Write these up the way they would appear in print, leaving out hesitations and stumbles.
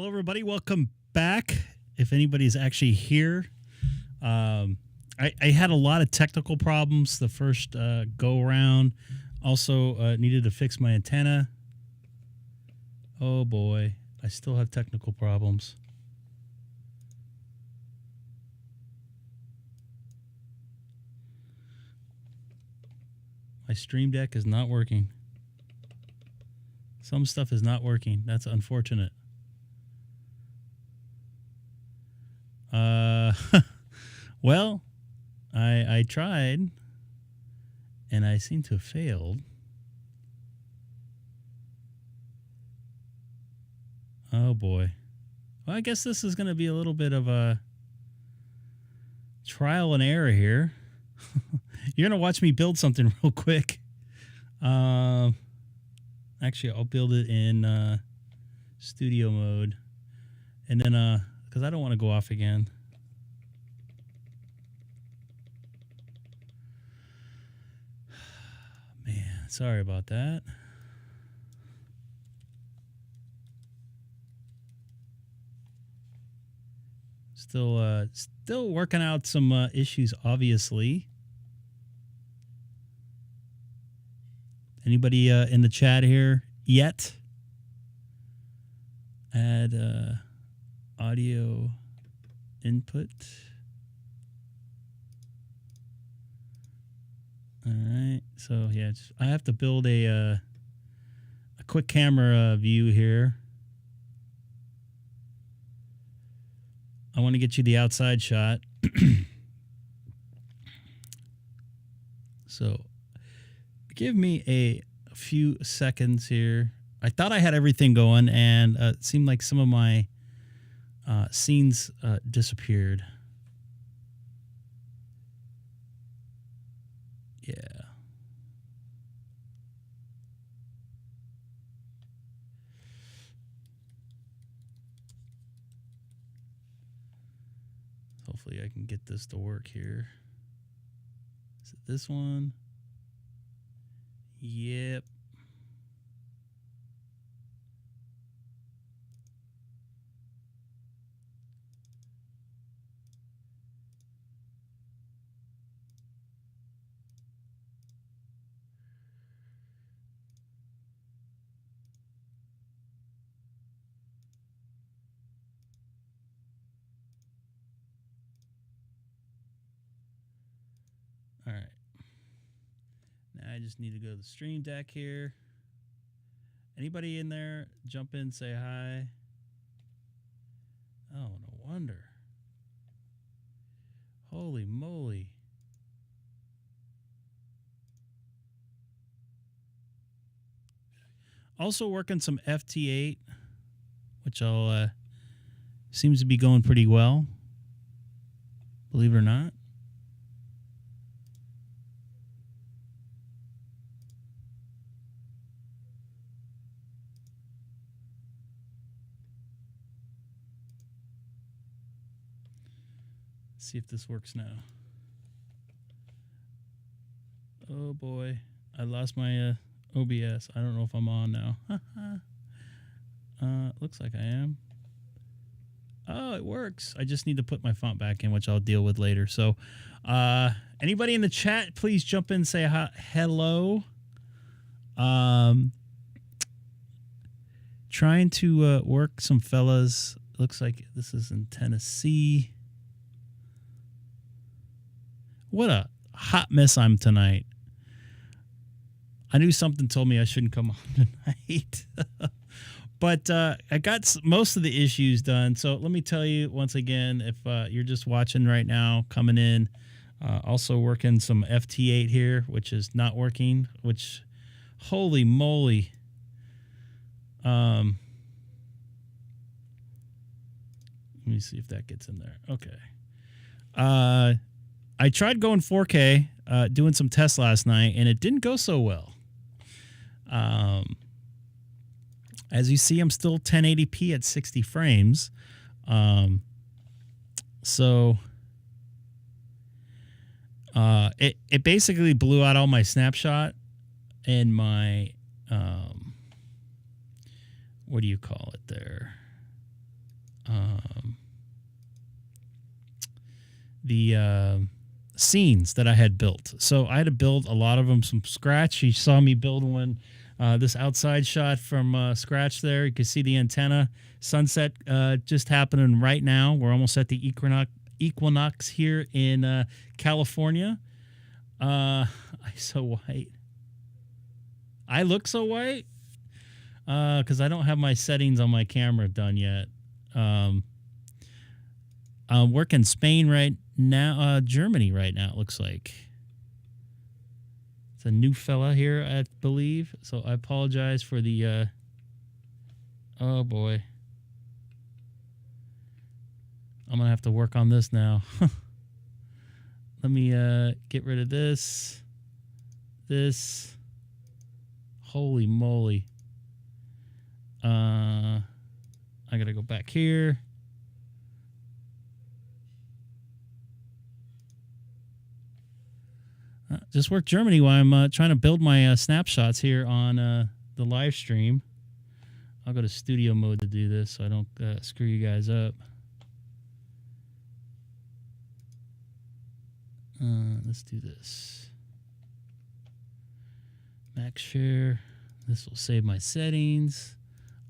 Hello, everybody. Welcome back. If anybody's actually here, I had a lot of technical problems the first go around. Also, needed to fix my antenna. Oh boy, I still have technical problems. My Stream Deck is not working. Some stuff is not working. That's unfortunate. Well, I tried, and I seem to have failed. Oh boy. Well, I guess this is going to be a little bit of a trial and error here. You're going to watch me build something real quick. Actually, I'll build it in studio mode. And then, because I don't want to go off again. Man, sorry about that. Still working out some issues, obviously. Anybody in the chat here yet? Add audio input. All right. So yeah, I have to build a quick camera view here. I want to get you the outside shot. So give me a few seconds here. I thought I had everything going, and it seemed like some of my scenes disappeared. Yeah. Hopefully I can get this to work here. Is it this one? Yep. All right. Now I just need to go to the Stream Deck here. Anybody in there? Jump in, say hi. Oh, no wonder. Holy moly. Also working some FT8, which I'll seems to be going pretty well. Believe it or not. See if this works now. Oh boy, I lost my OBS. I don't know if I'm on now. Looks like I am. Oh, it works. I just need to put my font back in, which I'll deal with later. So anybody in the chat, please jump in and say hi, hello. Trying to work some fellas. Looks like this is in Tennessee. What a hot mess I'm tonight. I knew something told me I shouldn't come on tonight. But I got most of the issues done. So let me tell you once again, if you're just watching right now, coming in, also working some FT8 here, which is not working, which, holy moly. Let me see if that gets in there. Okay. I tried going 4K, doing some tests last night, and it didn't go so well. As you see, I'm still 1080p at 60 frames. So it basically blew out all my snapshot and my what do you call it there? scenes that I had built. So I had to build a lot of them from scratch. You saw me build one, this outside shot from scratch there. You can see the antenna. Sunset just happening right now. We're almost at the equinox here in California. I so white. I look so white because I don't have my settings on my camera done yet. I'm working Spain right now, Germany right now, it looks like. It's a new fella here, I believe. So I apologize for the, oh boy. I'm going to have to work on this now. Let me get rid of this. Holy moly. I got to go back here. Just work Germany while I'm trying to build my snapshots here on the live stream. I'll go to studio mode to do this so I don't screw you guys up. Let's do this. Max share. This will save my settings.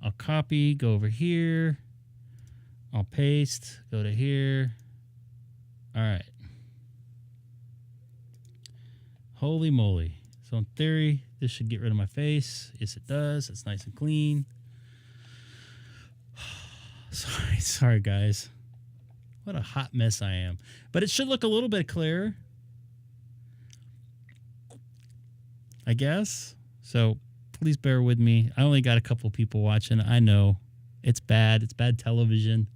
I'll copy, go over here. I'll paste, go to here. All right. Holy moly. So in theory, this should get rid of my face. Yes, it does. It's nice and clean. Sorry, guys. What a hot mess I am. But it should look a little bit clearer, I guess. So please bear with me. I only got a couple people watching. I know it's bad. It's bad television.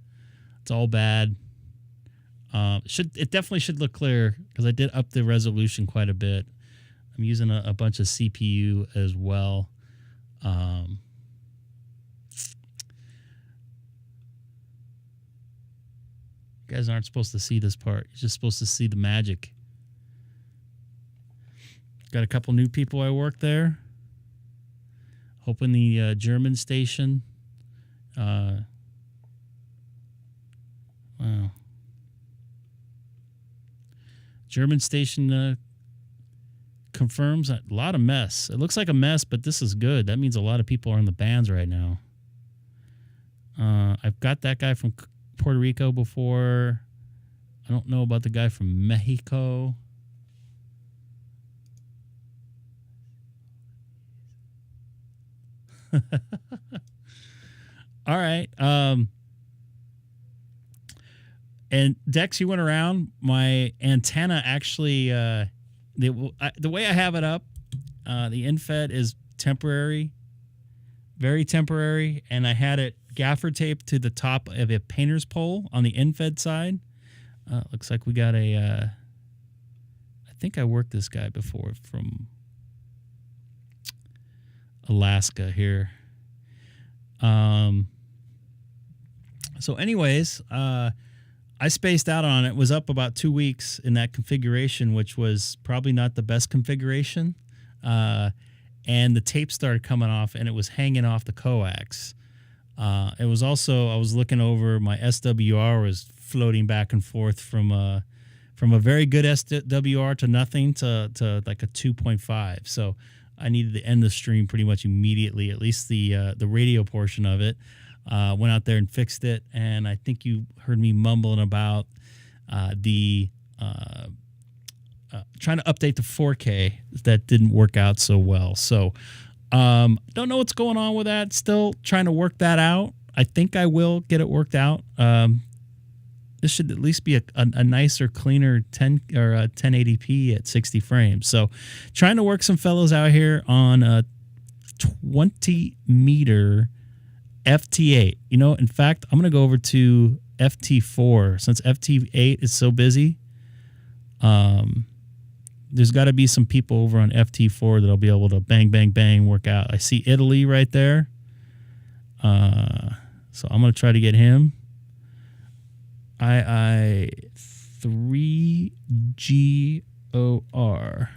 It's all bad. It definitely should look clear because I did up the resolution quite a bit. I'm using a bunch of CPU as well. You guys aren't supposed to see this part. You're just supposed to see the magic. Got a couple new people I work there. Hoping the German station. Wow. German station confirms a lot of mess. It looks like a mess, but this is good. That means a lot of people are in the bands right now. I've got that guy from Puerto Rico before. I don't know about the guy from Mexico. All right. And Dex, you went around. My antenna actually, the way I have it up, the infed is temporary, very temporary, and I had it gaffer taped to the top of a painter's pole on the infed side. Looks like we got a. I think I worked this guy before from Alaska here. So anyways, I spaced out on it. It was up about 2 weeks in that configuration, which was probably not the best configuration. And the tape started coming off, and it was hanging off the coax. It was also, I was looking over, my SWR was floating back and forth from a very good SWR to nothing to like a 2.5. So I needed to end the stream pretty much immediately, at least the radio portion of it. Went out there and fixed it, and I think you heard me mumbling about trying to update the 4K. That didn't work out so well. So don't know what's going on with that. Still trying to work that out. I think I will get it worked out. This should at least be a nicer, cleaner 1080p at 60 frames. So trying to work some fellows out here on a 20-meter FT8. You know, in fact, I'm going to go over to FT4 since FT8 is so busy. There's got to be some people over on FT4 that'll be able to bang, bang, bang work out. I see Italy right there. So I'm going to try to get him. II3GOR.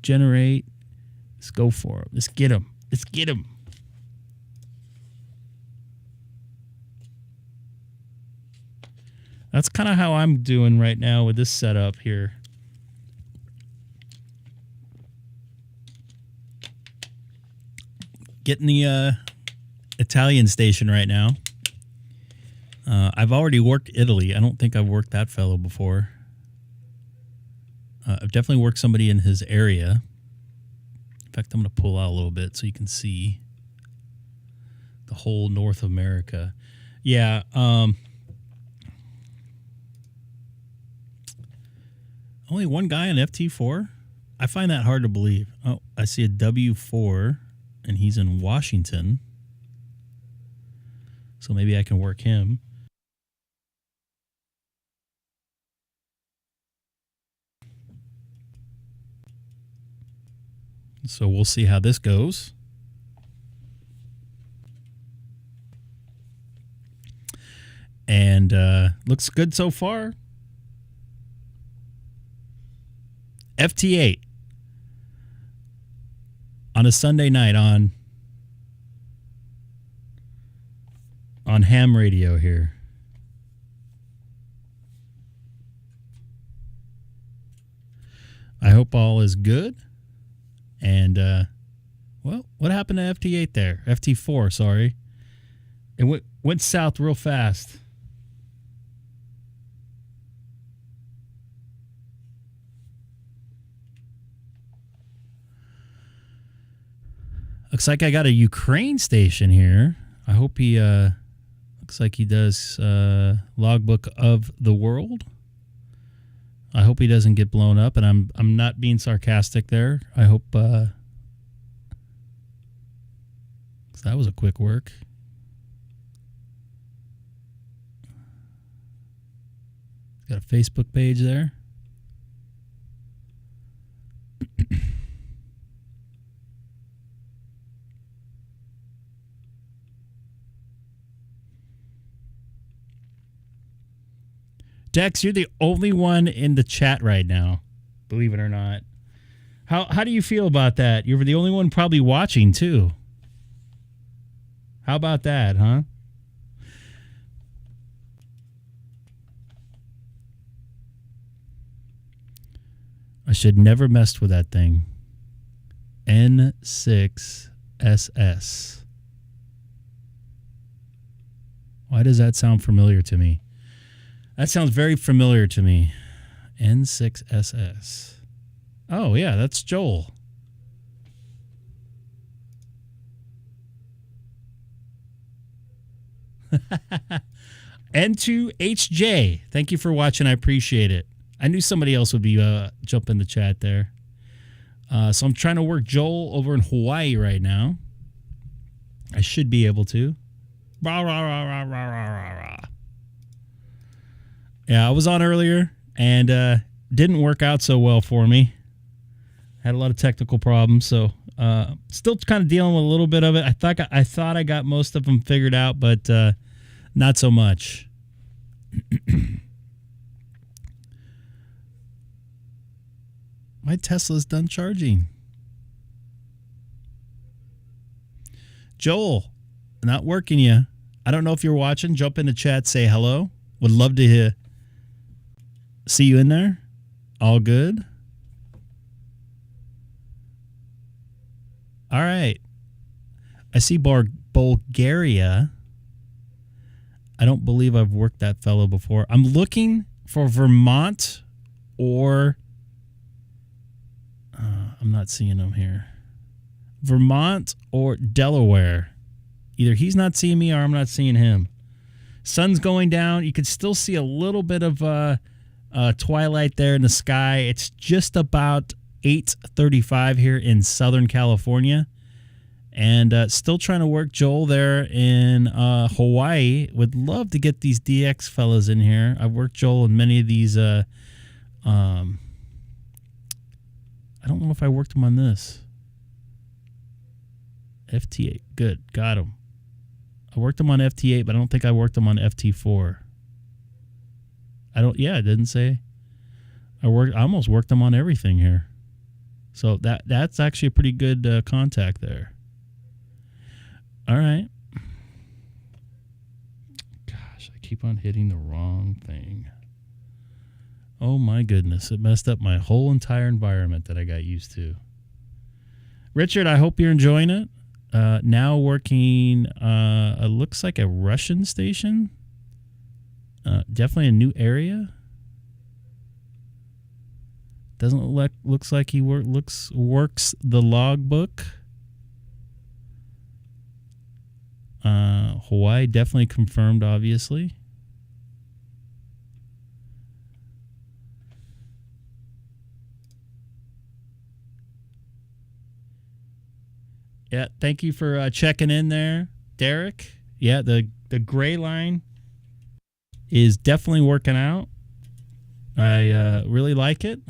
Generate. Let's go for him. Let's get him. Let's get him. That's kind of how I'm doing right now with this setup here. Getting the Italian station right now. I've already worked Italy. I don't think I've worked that fellow before. I've definitely worked somebody in his area. In fact, I'm going to pull out a little bit so you can see the whole North America. Yeah. Only one guy on FT4? I find that hard to believe. Oh, I see a W4, and he's in Washington. So maybe I can work him. So we'll see how this goes. And looks good so far. FT8 on a Sunday night on ham radio here. I hope all is good. And, well, what happened to FT8 there? FT4, sorry. It went south real fast. Looks like I got a Ukraine station here. I hope he, looks like he does logbook of the world. I hope he doesn't get blown up, and I'm not being sarcastic there. I hope, 'cause that was a quick work. Got a Facebook page there. Dex, you're the only one in the chat right now, believe it or not. How do you feel about that? You're the only one probably watching, too. How about that, huh? I should never messed with that thing. N6SS. Why does that sound familiar to me? That sounds very familiar to me. N6SS. Oh, yeah, that's Joel. N2HJ. Thank you for watching. I appreciate it. I knew somebody else would be jumping the chat there. So I'm trying to work Joel over in Hawaii right now. I should be able to. Rah, rah, rah, rah, rah, rah, rah, rah. Yeah, I was on earlier and didn't work out so well for me. Had a lot of technical problems, so still kind of dealing with a little bit of it. I thought I got most of them figured out, but not so much. My Tesla's done charging. Joel, not working you. I don't know if you're watching. Jump in the chat, say hello. Would love to see you in there. All good. All right. I see Bulgaria. I don't believe I've worked that fellow before. I'm looking for Vermont or... I'm not seeing him here. Vermont or Delaware. Either he's not seeing me or I'm not seeing him. Sun's going down. You can still see a little bit of twilight there in the sky. It's just about 8:35 here in Southern California. And still trying to work Joel there in Hawaii. Would love to get these DX fellas in here. I've worked Joel in many of these. I don't know if I worked him on this. FT8. Good. Got him. I worked him on FT8, but I don't think I worked him on FT4. Yeah, it didn't say. I almost worked him on everything here. So that's actually a pretty good contact there. All right. God. Gosh, I keep on hitting the wrong thing. Oh my goodness, it messed up my whole entire environment that I got used to. Richard, I hope you're enjoying it. Now working, it looks like a Russian station. Definitely a new area. Doesn't look, looks like he works the logbook. Hawaii definitely confirmed, obviously. Yeah, thank you for checking in there, Derek. Yeah, the gray line is definitely working out. I really like it.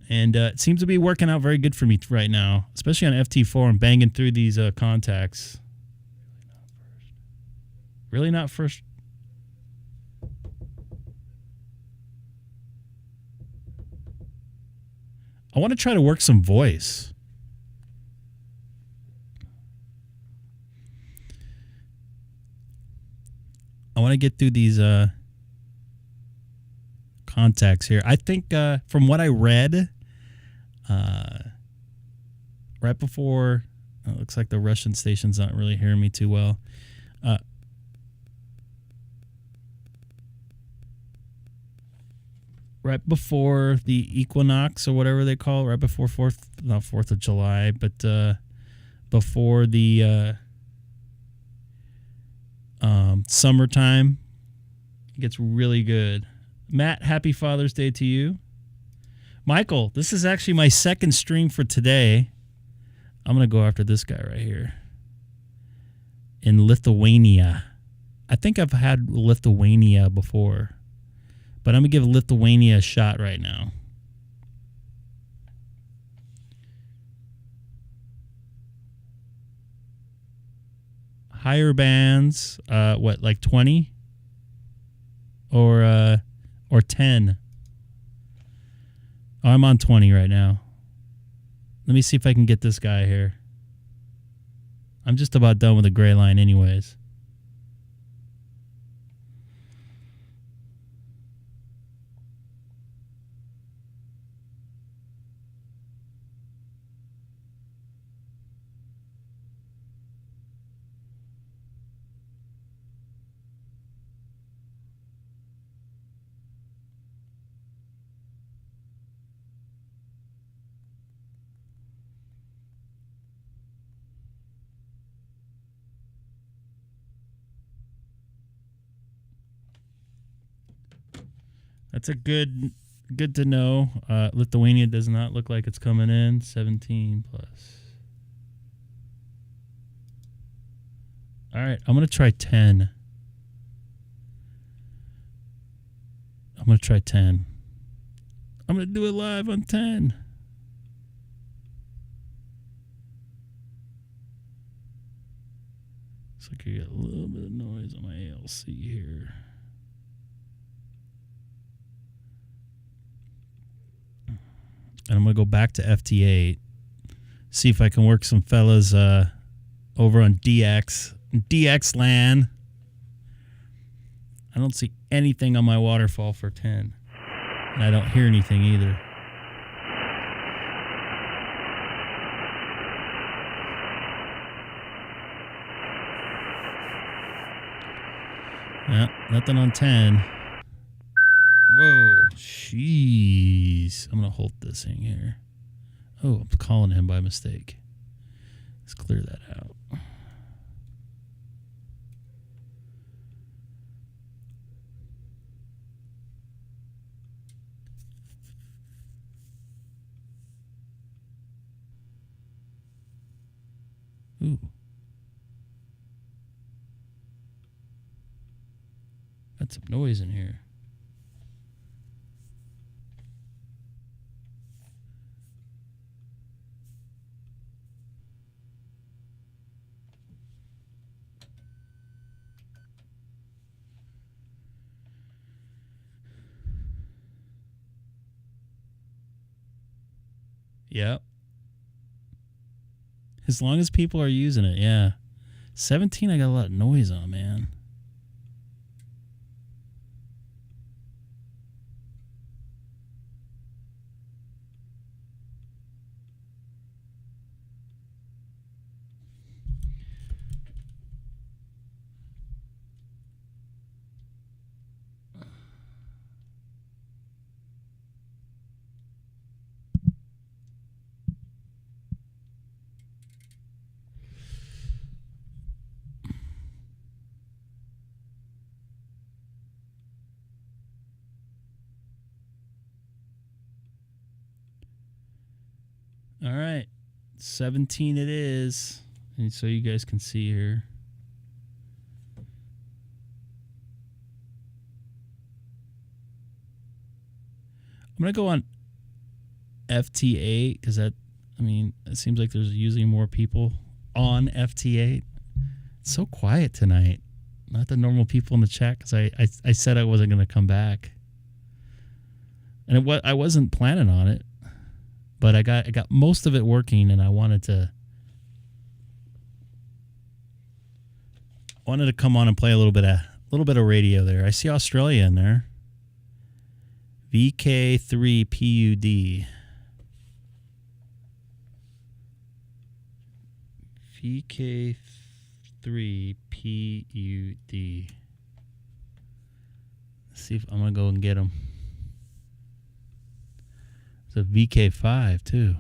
And it seems to be working out very good for me right now, especially on FT4. I'm banging through these contacts. Really not first. I want to try to work some voice. I want to get through these contacts here. I think from what I read, right before, it looks like the Russian station's not really hearing me too well. Right before the equinox or whatever they call it, right before not 4th of July, but before the summertime, it gets really good. Matt, happy Father's Day to you. Michael, this is actually my second stream for today. I'm going to go after this guy right here. In Lithuania. I think I've had Lithuania before. But I'm going to give Lithuania a shot right now. Higher bands, what, like 20? Or 10? Oh, I'm on 20 right now. Let me see if I can get this guy here. I'm just about done with the gray line anyways. That's a good to know. Lithuania does not look like it's coming in. 17 plus. All right, I'm going to try 10. I'm going to try 10. I'm going to do it live on 10. Looks like you got a little bit of noise on my ALC here. And I'm going to go back to FT8. See if I can work some fellas over on DX LAN. I don't see anything on my waterfall for 10. And I don't hear anything either. Yeah, nothing on 10. Whoa, jeez. I'm going to hold this thing here. Oh, I'm calling him by mistake. Let's clear that out. Ooh. Got some noise in here. Yep. As long as people are using it, yeah. 17, I got a lot of noise on, man. All right. 17 it is. And so you guys can see here. I'm going to go on FT8 because that, I mean, it seems like there's usually more people on FT8. It's so quiet tonight. Not the normal people in the chat because I said I wasn't going to come back. And I wasn't planning on it, but I got most of it working, and I wanted to come on and play a little bit of radio there. I see Australia in there. VK3PUD. VK3PUD. Let's see if I'm going to go and get them. It's a VK5 too.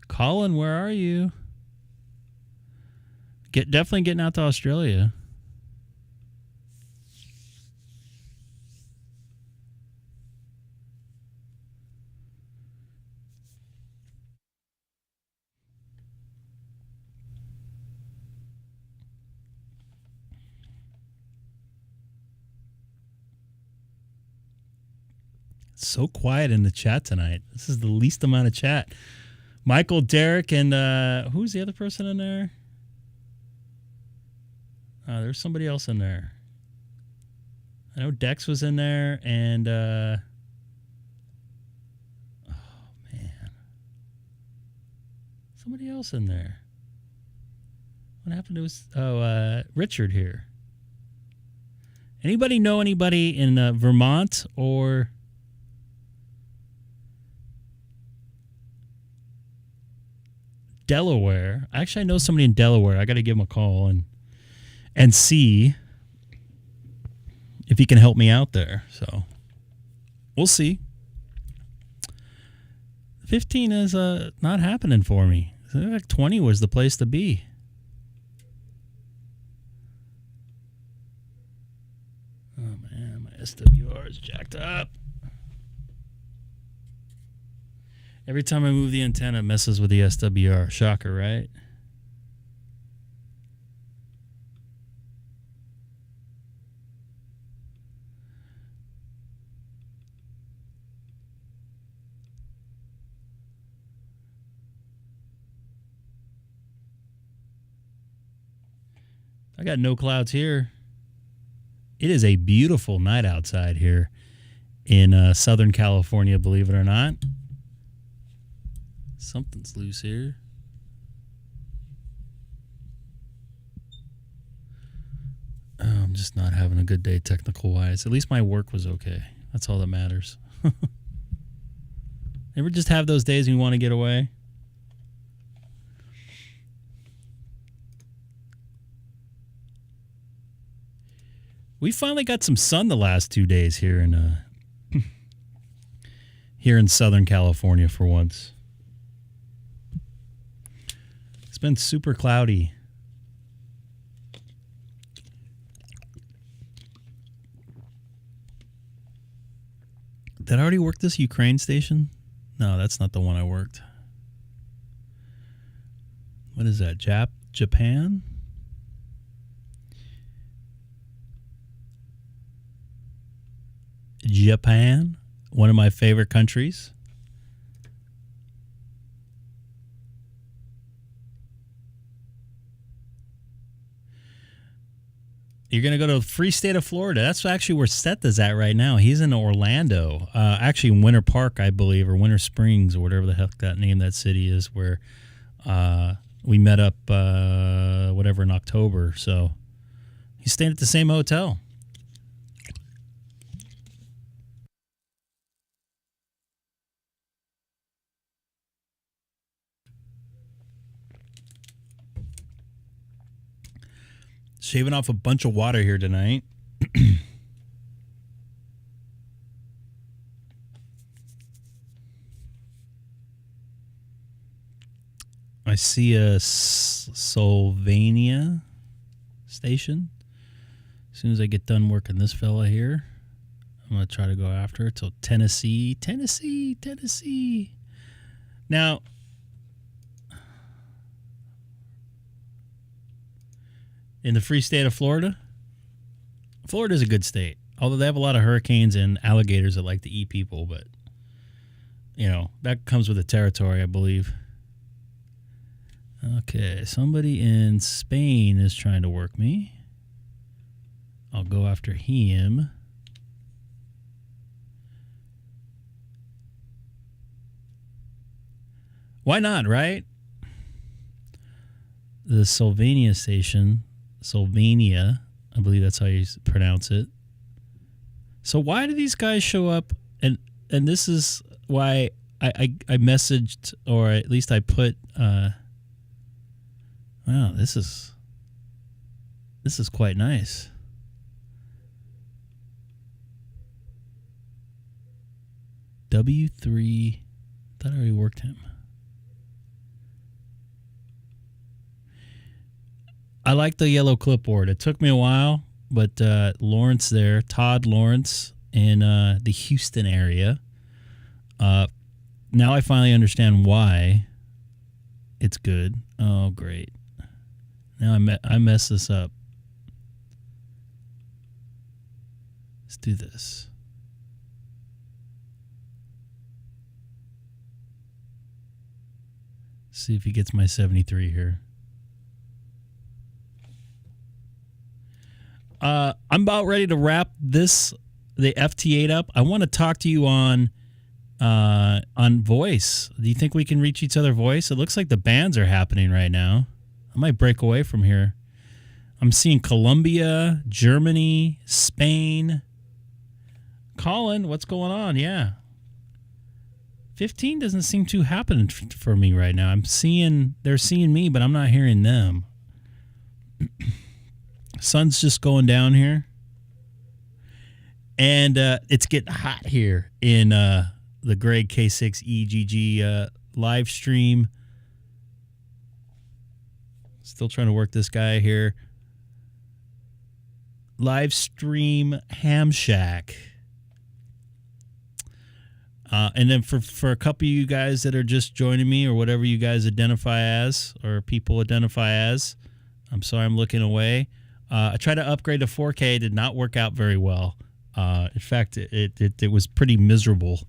Colin, where are you? Definitely getting out to Australia. So quiet in the chat tonight. This is the least amount of chat. Michael, Derek, and who's the other person in there? There's somebody else in there. I know Dex was in there, and oh man, somebody else in there. What happened to his? Richard here. Anybody know anybody in Vermont or Delaware? Actually, I know somebody in Delaware. I got to give him a call and see if he can help me out there. So we'll see. 15 is not happening for me. I think 20 was the place to be. Oh man, my SWR is jacked up. Every time I move the antenna, it messes with the SWR. Shocker, right? I got no clouds here. It is a beautiful night outside here in Southern California, believe it or not. Something's loose here. Oh, I'm just not having a good day technical-wise. At least my work was okay. That's all that matters. Ever just have those days when you want to get away? We finally got some sun the last 2 days here in here in Southern California for once. It's been super cloudy. Did I already work this Ukraine station? No, that's not the one I worked. What is that? Japan? Japan, one of my favorite countries. You're going to go to the free state of Florida. That's actually where Seth is at right now. He's in Orlando, actually in Winter Park, I believe, or Winter Springs, or whatever the heck that name that city is, where we met up, whatever, in October. So he's staying at the same hotel. Shaving off a bunch of water here tonight. I see a Slovenia station. As soon as I get done working this fella here, I'm going to try to go after it till Tennessee. Now, in the free state of Florida, Florida's a good state. Although they have a lot of hurricanes and alligators that like to eat people, but, you know, that comes with the territory, I believe. Okay, somebody in Spain is trying to work me. I'll go after him. Why not, right? The Sylvania station, Sylvania, I believe that's how you pronounce it. So why do these guys show up? And this is why I messaged, or at least I put, wow, this is quite nice. W3, thought I already worked him. I like the yellow clipboard. It took me a while, but Lawrence there, Todd Lawrence in the Houston area. Now I finally understand why it's good. Oh, great. Now I messed this up. Let's do this. See if he gets my 73 here. I'm about ready to wrap the FT8 up. I want to talk to you on voice. Do you think we can reach each other voice? It looks like the bands are happening right now. I might break away from here. I'm seeing Colombia, Germany, Spain. Colin, what's going on? Yeah. 15 doesn't seem to happen for me right now. They're seeing me, but I'm not hearing them. Sun's just going down here. And it's getting hot here in the Greg K6EGG live stream. Still trying to work this guy here. Live stream Ham Shack. And then for a couple of you guys that are just joining me, or whatever you guys identify as, or people identify as, I'm sorry I'm looking away. I tried to upgrade to 4K. It did not work out very well. In fact, it was pretty miserable.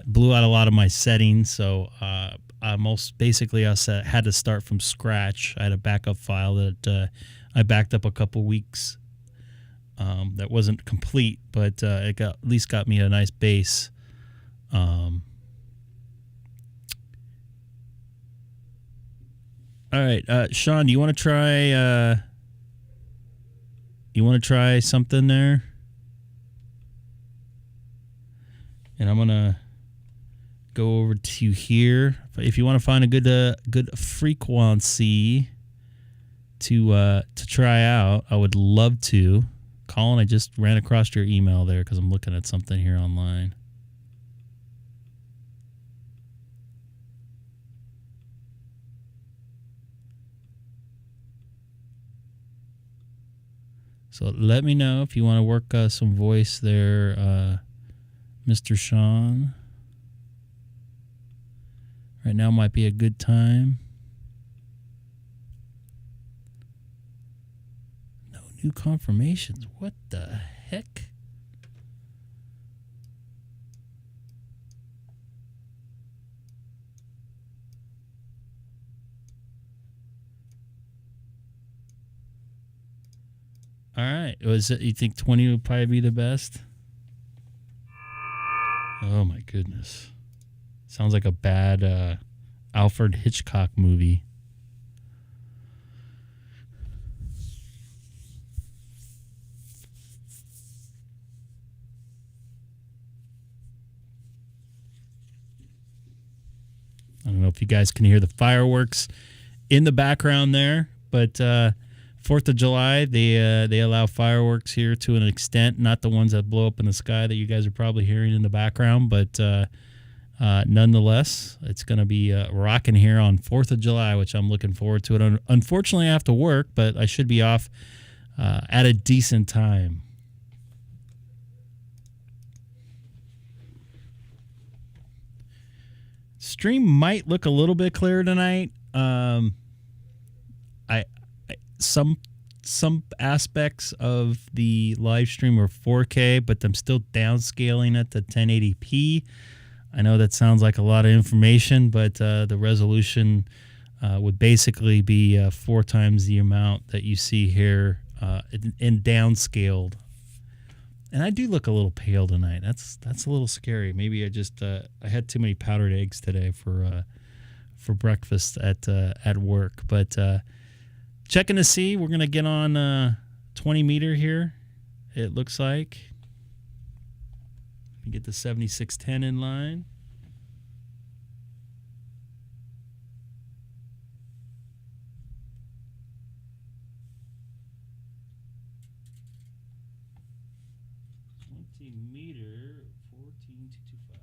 Blew out a lot of my settings, so I had to start from scratch. I had a backup file that I backed up a couple weeks. That wasn't complete, but it at least got me a nice base. All right, Sean, do you want to try? You want to try something there? And I'm gonna go over to here. If you want to find a good frequency to try out, I would love to. Colin, I just ran across your email there because I'm looking at something here online. So let me know if you want to work some voice there, Mr. Sean. Right now might be a good time. No new confirmations. What the heck? All right. You think 20 would probably be the best? Oh, my goodness. Sounds like a bad Alfred Hitchcock movie. I don't know if you guys can hear the fireworks in the background there, but 4th of July, they allow fireworks here to an extent, not the ones that blow up in the sky that you guys are probably hearing in the background, but nonetheless, it's going to be rocking here on 4th of July, which I'm looking forward to it. Unfortunately, I have to work, but I should be off at a decent time. Stream might look a little bit clearer tonight. Some aspects of the live stream are 4K, but I'm still downscaling it to 1080p. I know that sounds like a lot of information, but the resolution would basically be 4 times the amount that you see here in downscaled. And I do look a little pale tonight. That's a little scary. Maybe I just I had too many powdered eggs today for breakfast at work. But checking to see, we're gonna get on 20 meter here. It looks like. Let me get the 7610 in line. Meter 14225.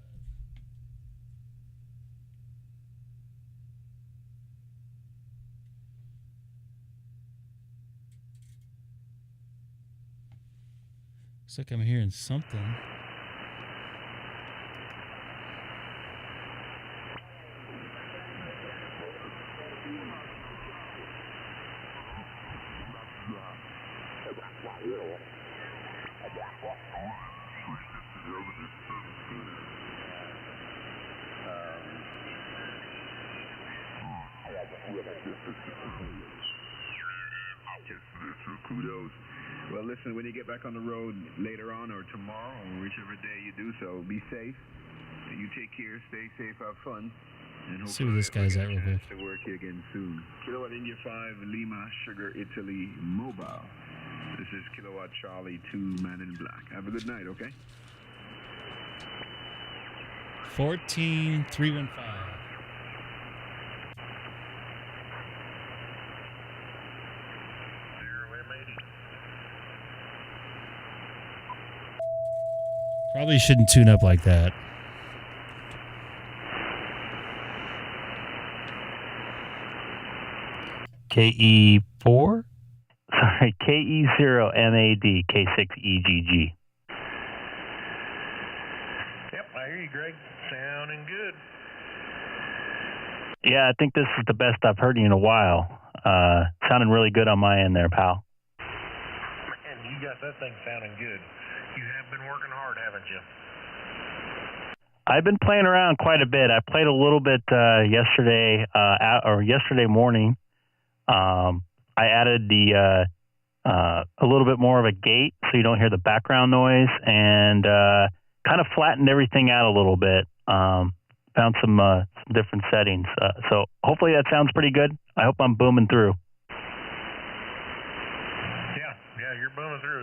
Looks like I'm hearing something. Kudos. Well, listen, when you get back on the road later on or tomorrow or whichever day you do so, be safe. You take care, stay safe, have fun. And see where this guy's at real quick. To work here again soon. Kilowatt India 5, Lima, Sugar, Italy, Mobile. This is Kilowatt Charlie 2, Man in Black. Have a good night, okay? 14315. Probably shouldn't tune up like that. KE4? Sorry, KE0MAD, K6EGG. Yep, I hear you, Greg. Sounding good. Yeah, I think this is the best I've heard you in a while. Sounding really good on my end there, pal. Man, you got that thing sounding good. You have been working hard, haven't you? I've been playing around quite a bit. I played a little bit yesterday morning. I added the a little bit more of a gate so you don't hear the background noise, and kind of flattened everything out a little bit. Found some different settings. So hopefully that sounds pretty good. I hope I'm booming through. Yeah, you're booming through.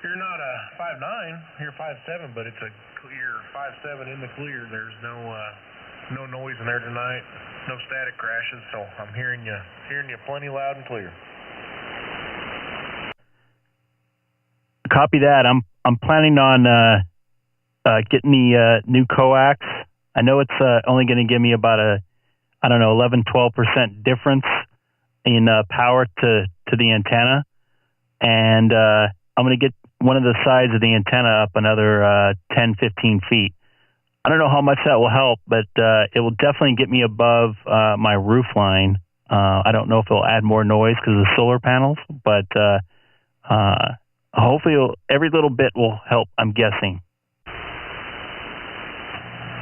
You're not a 5'9", you're 5'7", but you're 5'7" in the clear. There's no noise in there tonight, no static crashes, so I'm hearing you plenty loud and clear. Copy that. I'm planning on getting the new coax. I know it's only going to give me about 11-12% difference in power to the antenna, and I'm going to get one of the sides of the antenna up another 10-15 feet. I don't know how much that will help, but it will definitely get me above my roof line. I don't know if it'll add more noise because of the solar panels, but hopefully every little bit will help, I'm guessing.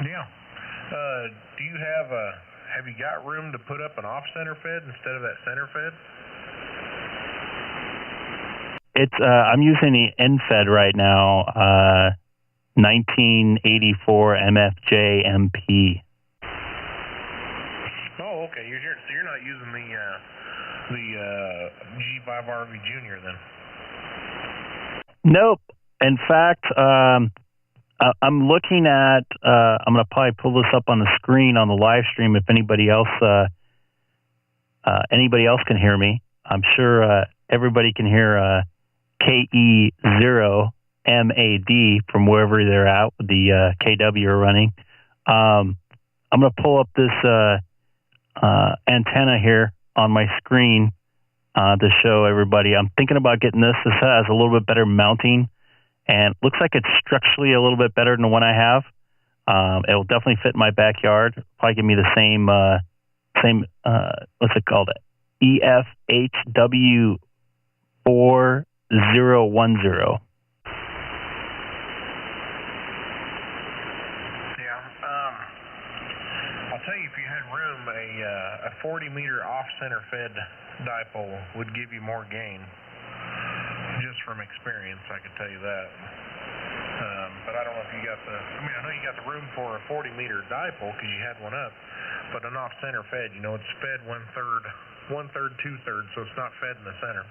Yeah. Do you have you got room to put up an off-center fed instead of that center fed? It's I'm using the end-fed right now, 1984 MFJ MP. Oh, okay. So you're not using the G5RV Junior then? Nope. In fact, I'm looking at. I'm going to probably pull this up on the screen on the live stream if anybody else can hear me. I'm sure everybody can hear KE0MAD from wherever they're at with the KW are running. I'm going to pull up this antenna here on my screen to show everybody. I'm thinking about getting this. This has a little bit better mounting, and looks like it's structurally a little bit better than the one I have. It will definitely fit in my backyard. Probably give me the same what's it called? EFHW 4010. I'll tell you, if you had room, a 40-meter off-center fed dipole would give you more gain. Just from experience, I could tell you that. But I don't know if you got I know you got the room for a 40-meter dipole because you had one up, but an off-center fed, it's fed one-third, two-thirds, so it's not fed in the center.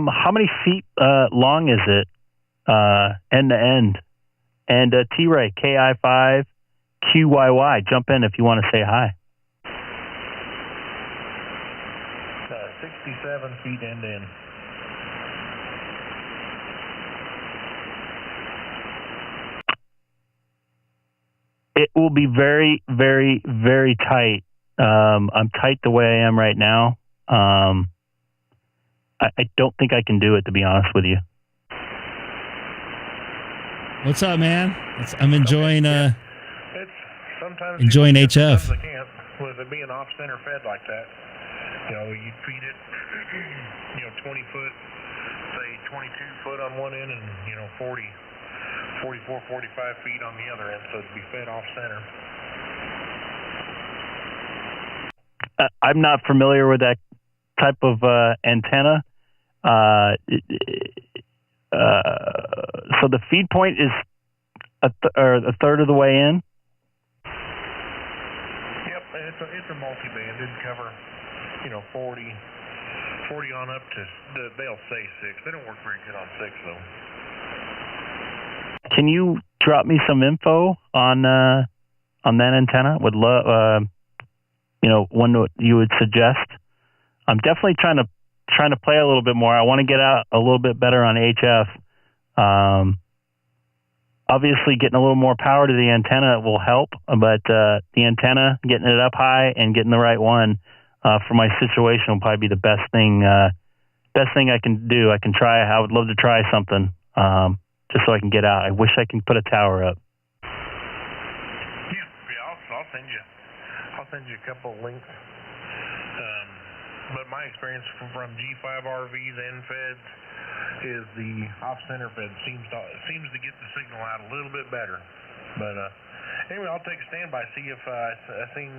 How many feet long is it end to end? And T-Ray, K5EGG, jump in if you want to say hi. 67 feet end to end. It will be very, very, very tight. I'm tight the way I am right now. I don't think I can do it, to be honest with you. What's up, man? I'm enjoying Sometimes enjoying HF. Sometimes I can't, with it being off-center fed like that. You feed it, 20 foot, say 22 foot on one end, and 40, 44, 45 feet on the other end, so it'd be fed off-center. I'm not familiar with that type of antenna. So the feed point is a third of the way in? Yep, it's a multi-band. It'd cover, 40 on up to, they'll say 6. They don't work very good on 6, though. Can you drop me some info on that antenna? Would love, one that you would suggest. I'm definitely trying to play a little bit more. I want to get out a little bit better on HF. Obviously, getting a little more power to the antenna will help, but the antenna, getting it up high and getting the right one for my situation will probably be the best thing I can do. I would love to try something just so I can get out. I wish I can put a tower up. Yeah, I'll send you a couple of links. But my experience from G5 RVs and feds is the off-center fed seems to get the signal out a little bit better. But anyway, I'll take a standby. See if I seen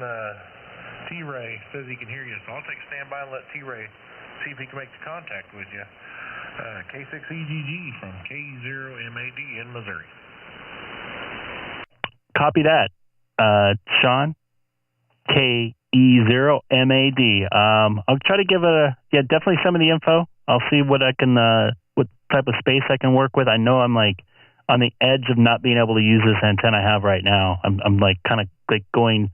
T-Ray says he can hear you, so I'll take a standby and let T-Ray see if he can make the contact with you. K6EGG from K0MAD in Missouri. Copy that, Sean. K0MAD. I'll try to give definitely some of the info. I'll see what type of space I can work with. I know I'm like on the edge of not being able to use this antenna I have right now. I'm like kind of like going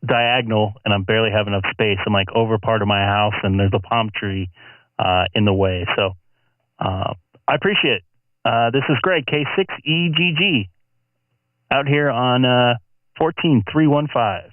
diagonal, and I'm barely have enough space. I'm like over part of my house, and there's a palm tree in the way. So I appreciate it. This is Greg, K6EGG, out here on 14315.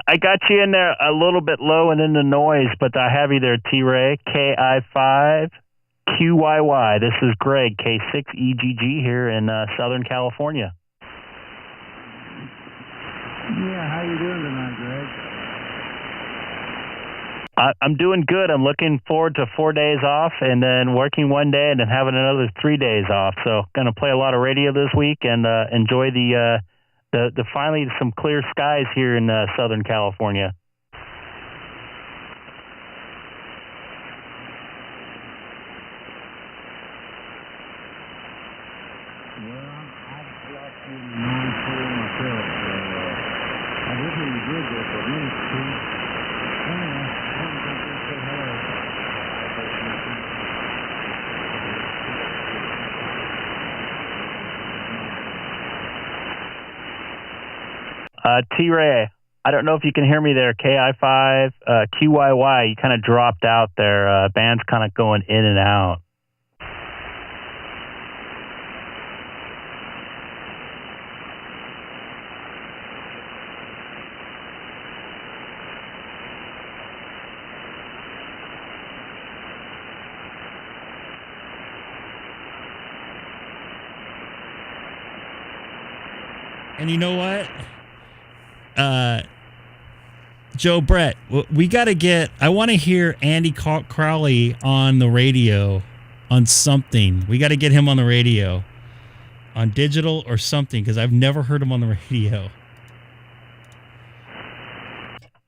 I got you in there a little bit low and in the noise, but I have you there, T-Ray, K5EGG. This is Greg, K6EGG here in Southern California. Yeah, how you doing tonight, Greg? I'm doing good. I'm looking forward to 4 days off and then working one day and then having another 3 days off. So going to play a lot of radio this week and enjoy the finally some clear skies here in Southern California. Well, I've lost you in mindful myself, so I wish you did this for me, too. Anyway, I'm going to say hello. T-Ray, I don't know if you can hear me there. KI5, QYY, you kind of dropped out there. Band's kind of going in and out. And you know what? Joe Brett, we got to get, I want to hear Andy Crowley on the radio on something. We got to get him on the radio on digital or something, because I've never heard him on the radio.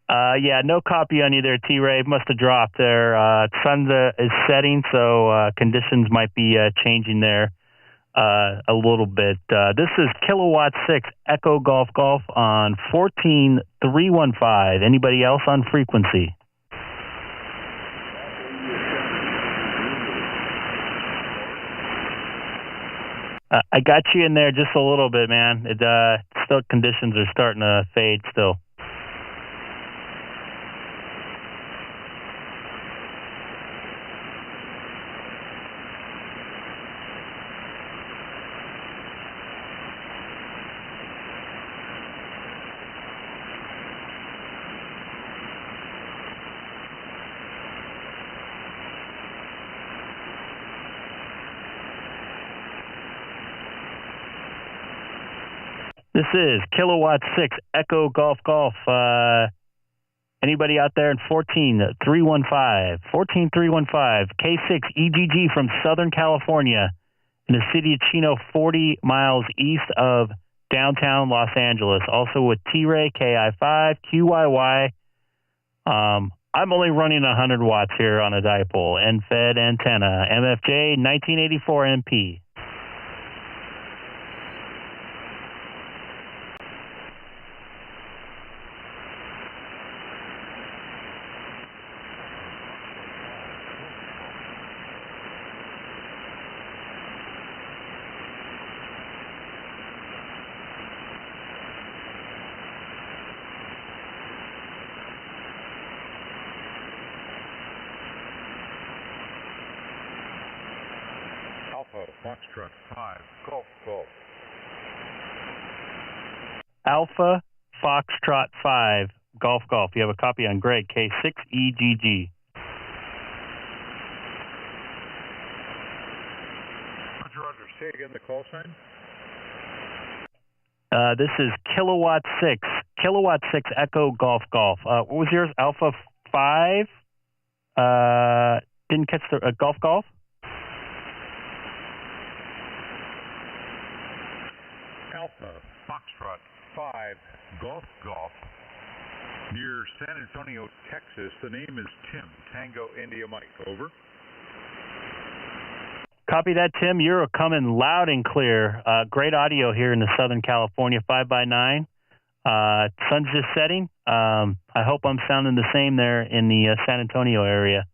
Yeah, no copy on you there, T-Ray. Must have dropped there. Sun is setting, so conditions might be changing there a little bit. This is Kilowatt 6 Echo Golf Golf on 14315. Anybody else on frequency? I got you in there just a little bit, man. Still conditions are starting to fade still. This is Kilowatt 6 Echo Golf Golf. Anybody out there in 14315? 14315. K6EGG from Southern California in the city of Chino, 40 miles east of downtown Los Angeles. Also with T-Ray, KI5, QYY. I'm only running 100 watts here on a dipole. NFED antenna. MFJ 1984 MP. Foxtrot 5, Golf Golf. Alpha Foxtrot 5, Golf Golf. You have a copy on Greg, K6EGG. Roger, say again the call sign. This is Kilowatt 6 Echo Golf Golf. What was yours? Alpha 5? Didn't catch the Golf Golf? Alpha Foxtrot 5 Golf Golf near San Antonio, Texas. The name is Tim, Tango India Mike. Over. Copy that, Tim. You're coming loud and clear. Great audio here in the Southern California 5x9. Sun's just setting. I hope I'm sounding the same there in the San Antonio area.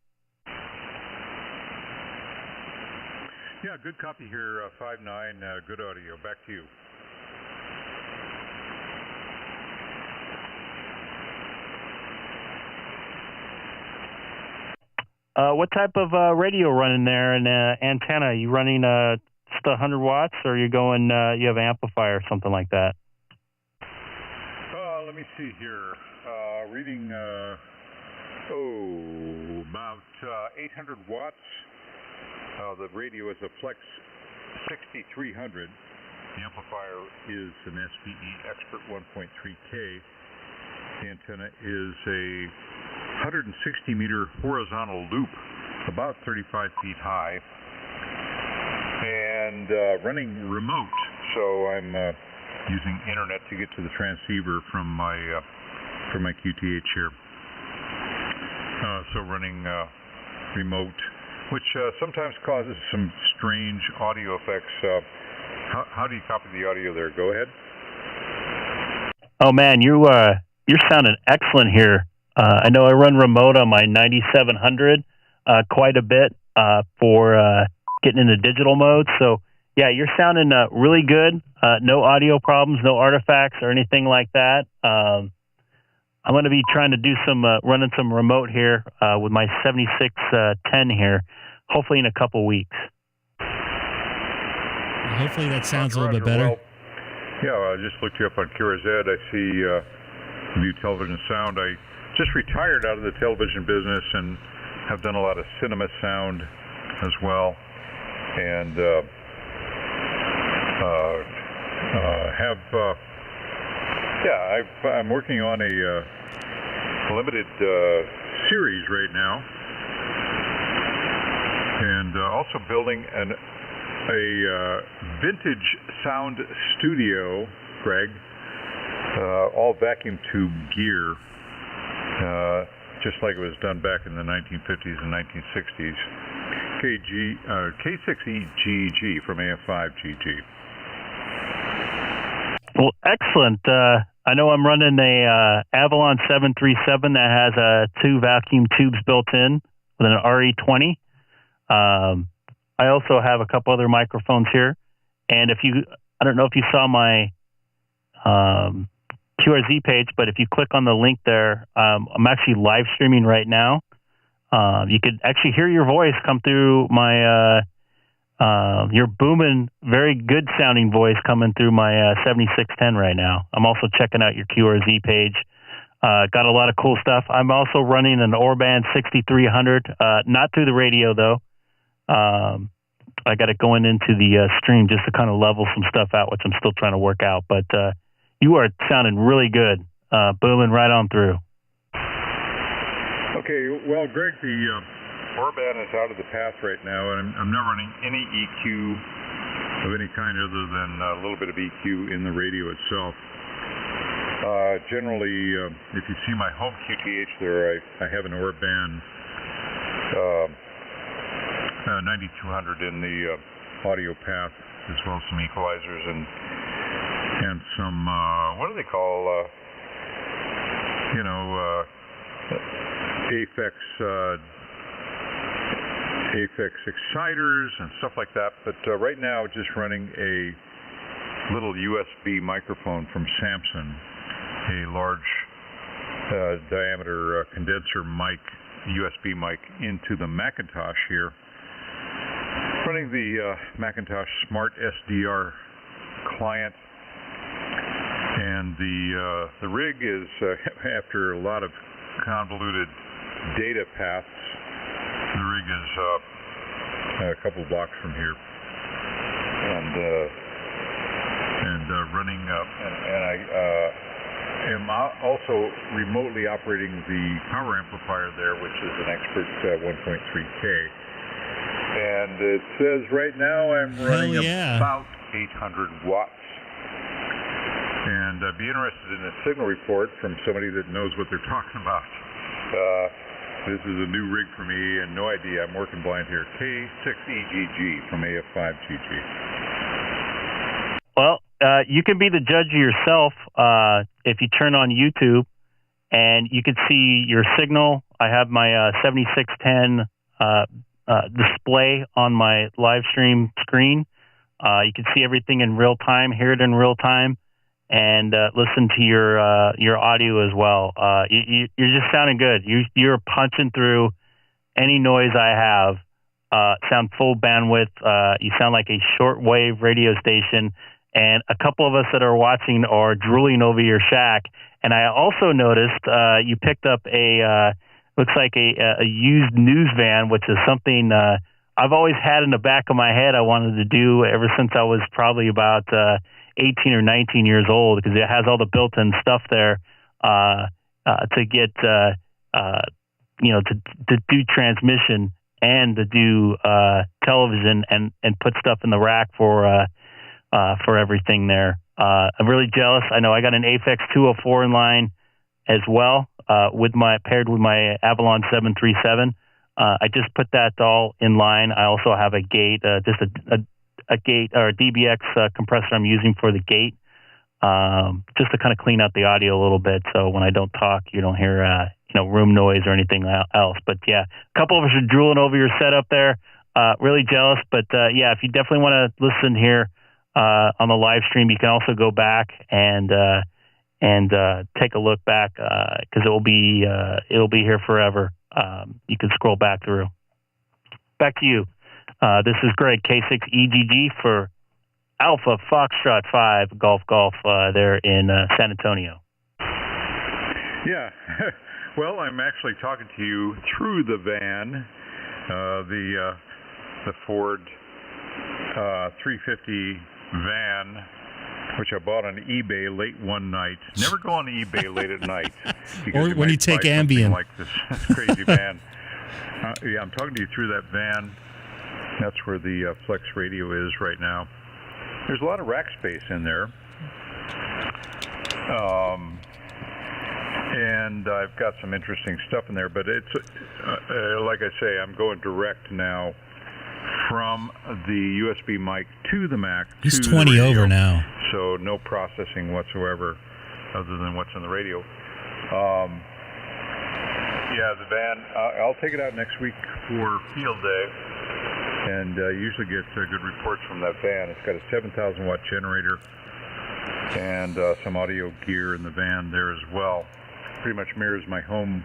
Yeah, good copy here, 5.9. Good audio. Back to you. What type of radio running there and antenna? Are you running just 100 watts, or you going? You have an amplifier or something like that? Let me see here. Reading about 800 watts. The radio is a Flex 6300. The amplifier is an SPE Expert 1.3K. The antenna is a 160-meter horizontal loop, about 35 feet high, and running remote. So I'm using internet to get to the transceiver from my QTH here. So running remote, which sometimes causes some strange audio effects. How do you copy the audio there? Go ahead. Oh man, you're sounding excellent here. I know I run remote on my 9700 quite a bit for getting into digital mode. So Yeah, you're sounding really good. No audio problems, no artifacts or anything like that. I'm going to be trying to do some running some remote here with my 7610 here, hopefully in a couple weeks. Hopefully that sounds a little bit better. Well, yeah, I just looked you up on QRZ. I see new television sound. I just retired out of the television business and have done a lot of cinema sound as well. And I'm working on a limited series right now, and also building a vintage sound studio, Greg, all vacuum tube gear, just like it was done back in the 1950s and 1960s. K6EGG from AF5GG. Well, excellent. I know I'm running a Avalon 737 that has 2 vacuum tubes built in with an RE20. I also have a couple other microphones here. And I don't know if you saw my QRZ page, but if you click on the link there, I'm actually live streaming right now. You could actually hear your voice come through my your booming, very good sounding voice coming through my 7610 right now. I'm also checking out your QRZ page. Got a lot of cool stuff. I'm also running an Orban 6300, not through the radio though. I got it going into the stream just to kind of level some stuff out, which I'm still trying to work out. But you are sounding really good, booming right on through. Okay, well, Greg, the Orban is out of the path right now, and I'm not running any EQ of any kind other than a little bit of EQ in the radio itself. Generally, if you see my home QTH there, I have an Orban 9200 in the audio path, as well as some equalizers and some what do they call Aphex exciters and stuff like that. But right now, just running a little USB microphone from Samson, a large diameter condenser mic, USB mic, into the Macintosh here. Running the Macintosh Smart SDR client, and the rig is after a lot of convoluted data paths. The rig is a couple blocks from here, and running and I am also remotely operating the power amplifier there, which is an Expert 1.3K. And it says right now I'm running about 800 watts. And I'd be interested in a signal report from somebody that knows what they're talking about. This is a new rig for me and no idea. I'm working blind here. K6EGG from AF5GG. Well, you can be the judge of yourself if you turn on YouTube, and you can see your signal. I have my 7610 display on my live stream screen. You can see everything in real time, hear it in real time, and listen to your audio as well. You're just sounding good. You're punching through any noise I have. Sound full bandwidth. You sound like a shortwave radio station. And a couple of us that are watching are drooling over your shack. And I also noticed you picked up looks like a used news van, which is something I've always had in the back of my head I wanted to do ever since I was probably about 18 or 19 years old, because it has all the built-in stuff there to get, to do transmission and to do television and put stuff in the rack for everything there. I'm really jealous. I know I got an Aphex 204 in line as well, paired with my Avalon 737. I just put that all in line. I also have a gate, just a gate or a DBX compressor I'm using for the gate, just to kind of clean out the audio a little bit. So when I don't talk, you don't hear, room noise or anything else. But yeah, a couple of us are drooling over your setup there. really jealous. But yeah, if you definitely want to listen here on the live stream, you can also go back and take a look back because it'll be here forever. You can scroll back through. Back to you. This is Greg, K6EGG for Alpha Foxtrot 5 Golf there in San Antonio. Yeah. Well, I'm actually talking to you through the van, the Ford 350 van, which I bought on eBay late one night. Never go on eBay late at night. Or when you take Ambien. Like this crazy van. Yeah, I'm talking to you through that van. That's where the Flex radio is right now. There's a lot of rack space in there. And I've got some interesting stuff in there, but it's, like I say, I'm going direct now from the USB mic to the Mac. He's 20 over now. So no processing whatsoever other than what's in the radio. Yeah, the van, I'll take it out next week for field day and usually get good reports from that van. It's got a 7,000 watt generator and some audio gear in the van there as well. Pretty much mirrors my home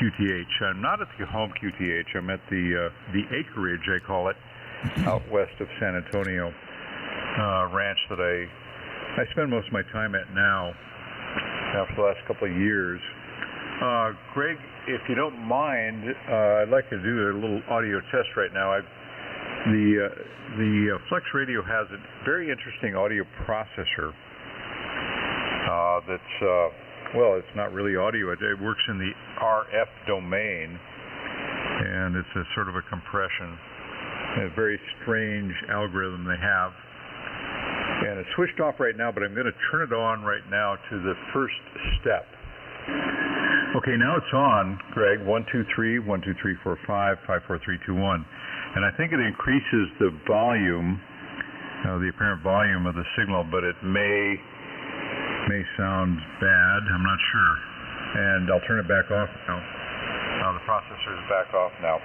QTH. I'm not at the home QTH. I'm at the acreage, I call it, out west of San Antonio ranch that I spend most of my time at now for the last couple of years. Greg, if you don't mind, I'd like to do a little audio test right now. The Flex Radio has a very interesting audio processor that's well, it's not really audio. It works in the RF domain, and it's a sort of a compression. A very strange algorithm they have. And it's switched off right now, but I'm going to turn it on right now to the first step. Okay, now it's on, Greg. 1, 2, 3, 1, 2, 3, 4, 5, 5, 4, 3, 2, 1. And I think it increases the volume, the apparent volume of the signal, but it may sound bad. I'm not sure. And I'll turn it back off now. The processor is back off now.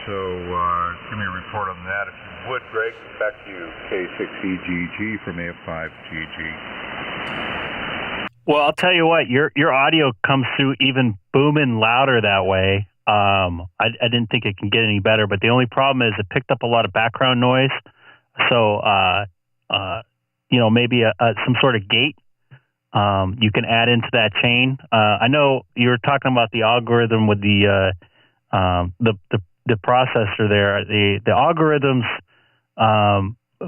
So give me a report on that if you would, Greg. Back to you, K6EGG from AF5GG. Well, I'll tell you what, your audio comes through even booming louder that way. I didn't think it can get any better, but the only problem is it picked up a lot of background noise. So, maybe some sort of gate you can add into that chain. I know you were talking about the algorithm with the processor there. The algorithms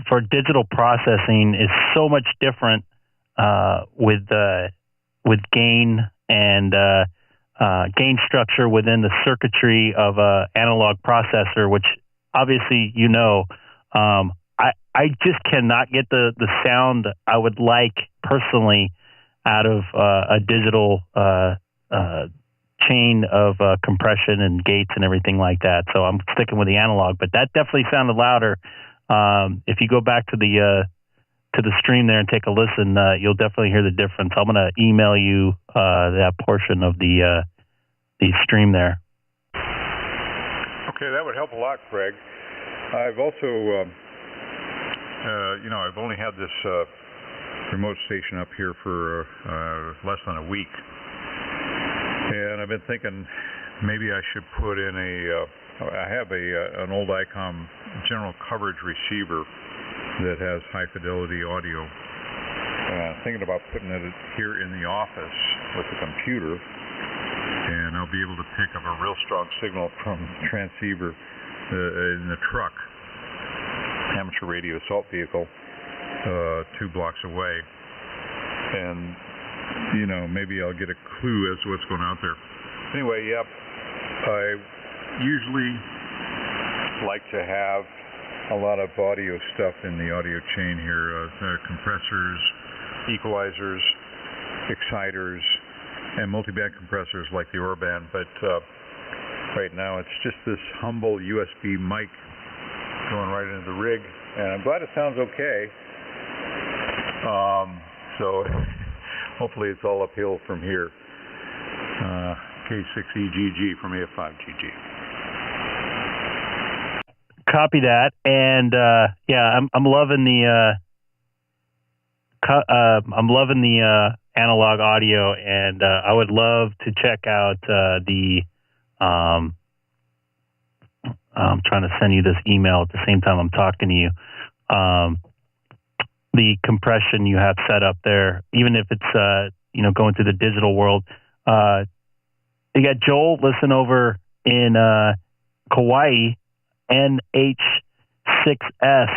for digital processing is so much different with gain and gain structure within the circuitry of a analog processor, which obviously I just cannot get the sound I would like personally out of a digital chain of compression and gates and everything like that. So I'm sticking with the analog, but that definitely sounded louder. If you go back to the stream there and take a listen, you'll definitely hear the difference. I'm going to email you that portion of the stream there. Okay, that would help a lot, Greg. I've also, I've only had this remote station up here for less than a week, and I've been thinking maybe I should put in I have an old Icom general coverage receiver that has high fidelity audio. Thinking about putting it here in the office with the computer, and I'll be able to pick up a real strong signal from transceiver in the truck, amateur radio assault vehicle, 2 blocks away, and maybe I'll get a clue as to what's going out there. Anyway, yep, I usually like to have a lot of audio stuff in the audio chain here, compressors, equalizers, exciters, and multiband compressors like the Orban, but right now it's just this humble USB mic going right into the rig, and I'm glad it sounds okay. So hopefully it's all uphill from here. K6EGG from AF5GG. Copy that. And I'm loving the analog audio, and I would love to check out I'm trying to send you this email at the same time I'm talking to you. The compression you have set up there, even if it's going through the digital world. You got Joel listen over in Kauai, NH6SS.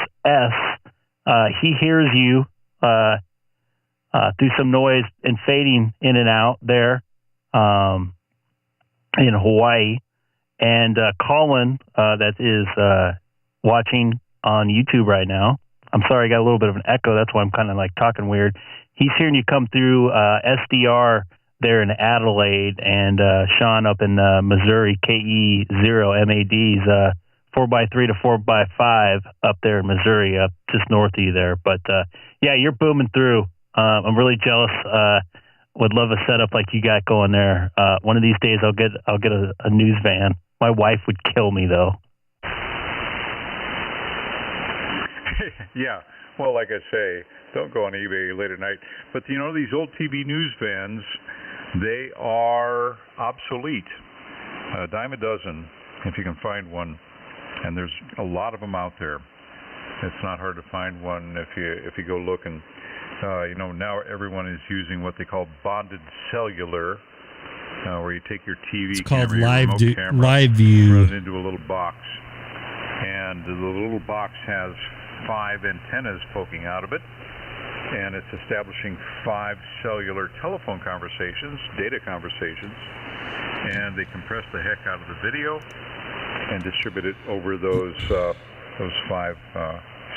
He hears you through some noise and fading in and out there in Hawaii. And Colin, that is watching on YouTube right now. I'm sorry, I got a little bit of an echo. That's why I'm kind of like talking weird. He's hearing you come through SDR there in Adelaide, and Sean up in Missouri, KE0MAD's 4x3 to 4x5 up there in Missouri, up just north of you there. But you're booming through. I'm really jealous. Would love a setup like you got going there. One of these days, I'll get a news van. My wife would kill me though. Yeah, well, like I say, don't go on eBay late at night. But these old TV news vans, they are obsolete. A dime a dozen, if you can find one, and there's a lot of them out there. It's not hard to find one if you go looking. Now everyone is using what they call bonded cellular, where you take your TV it's called camera, live view, run it into a little box, and the little box has 5 antennas poking out of it, and it's establishing 5 cellular telephone conversations, data conversations, and they compress the heck out of the video and distribute it over those 5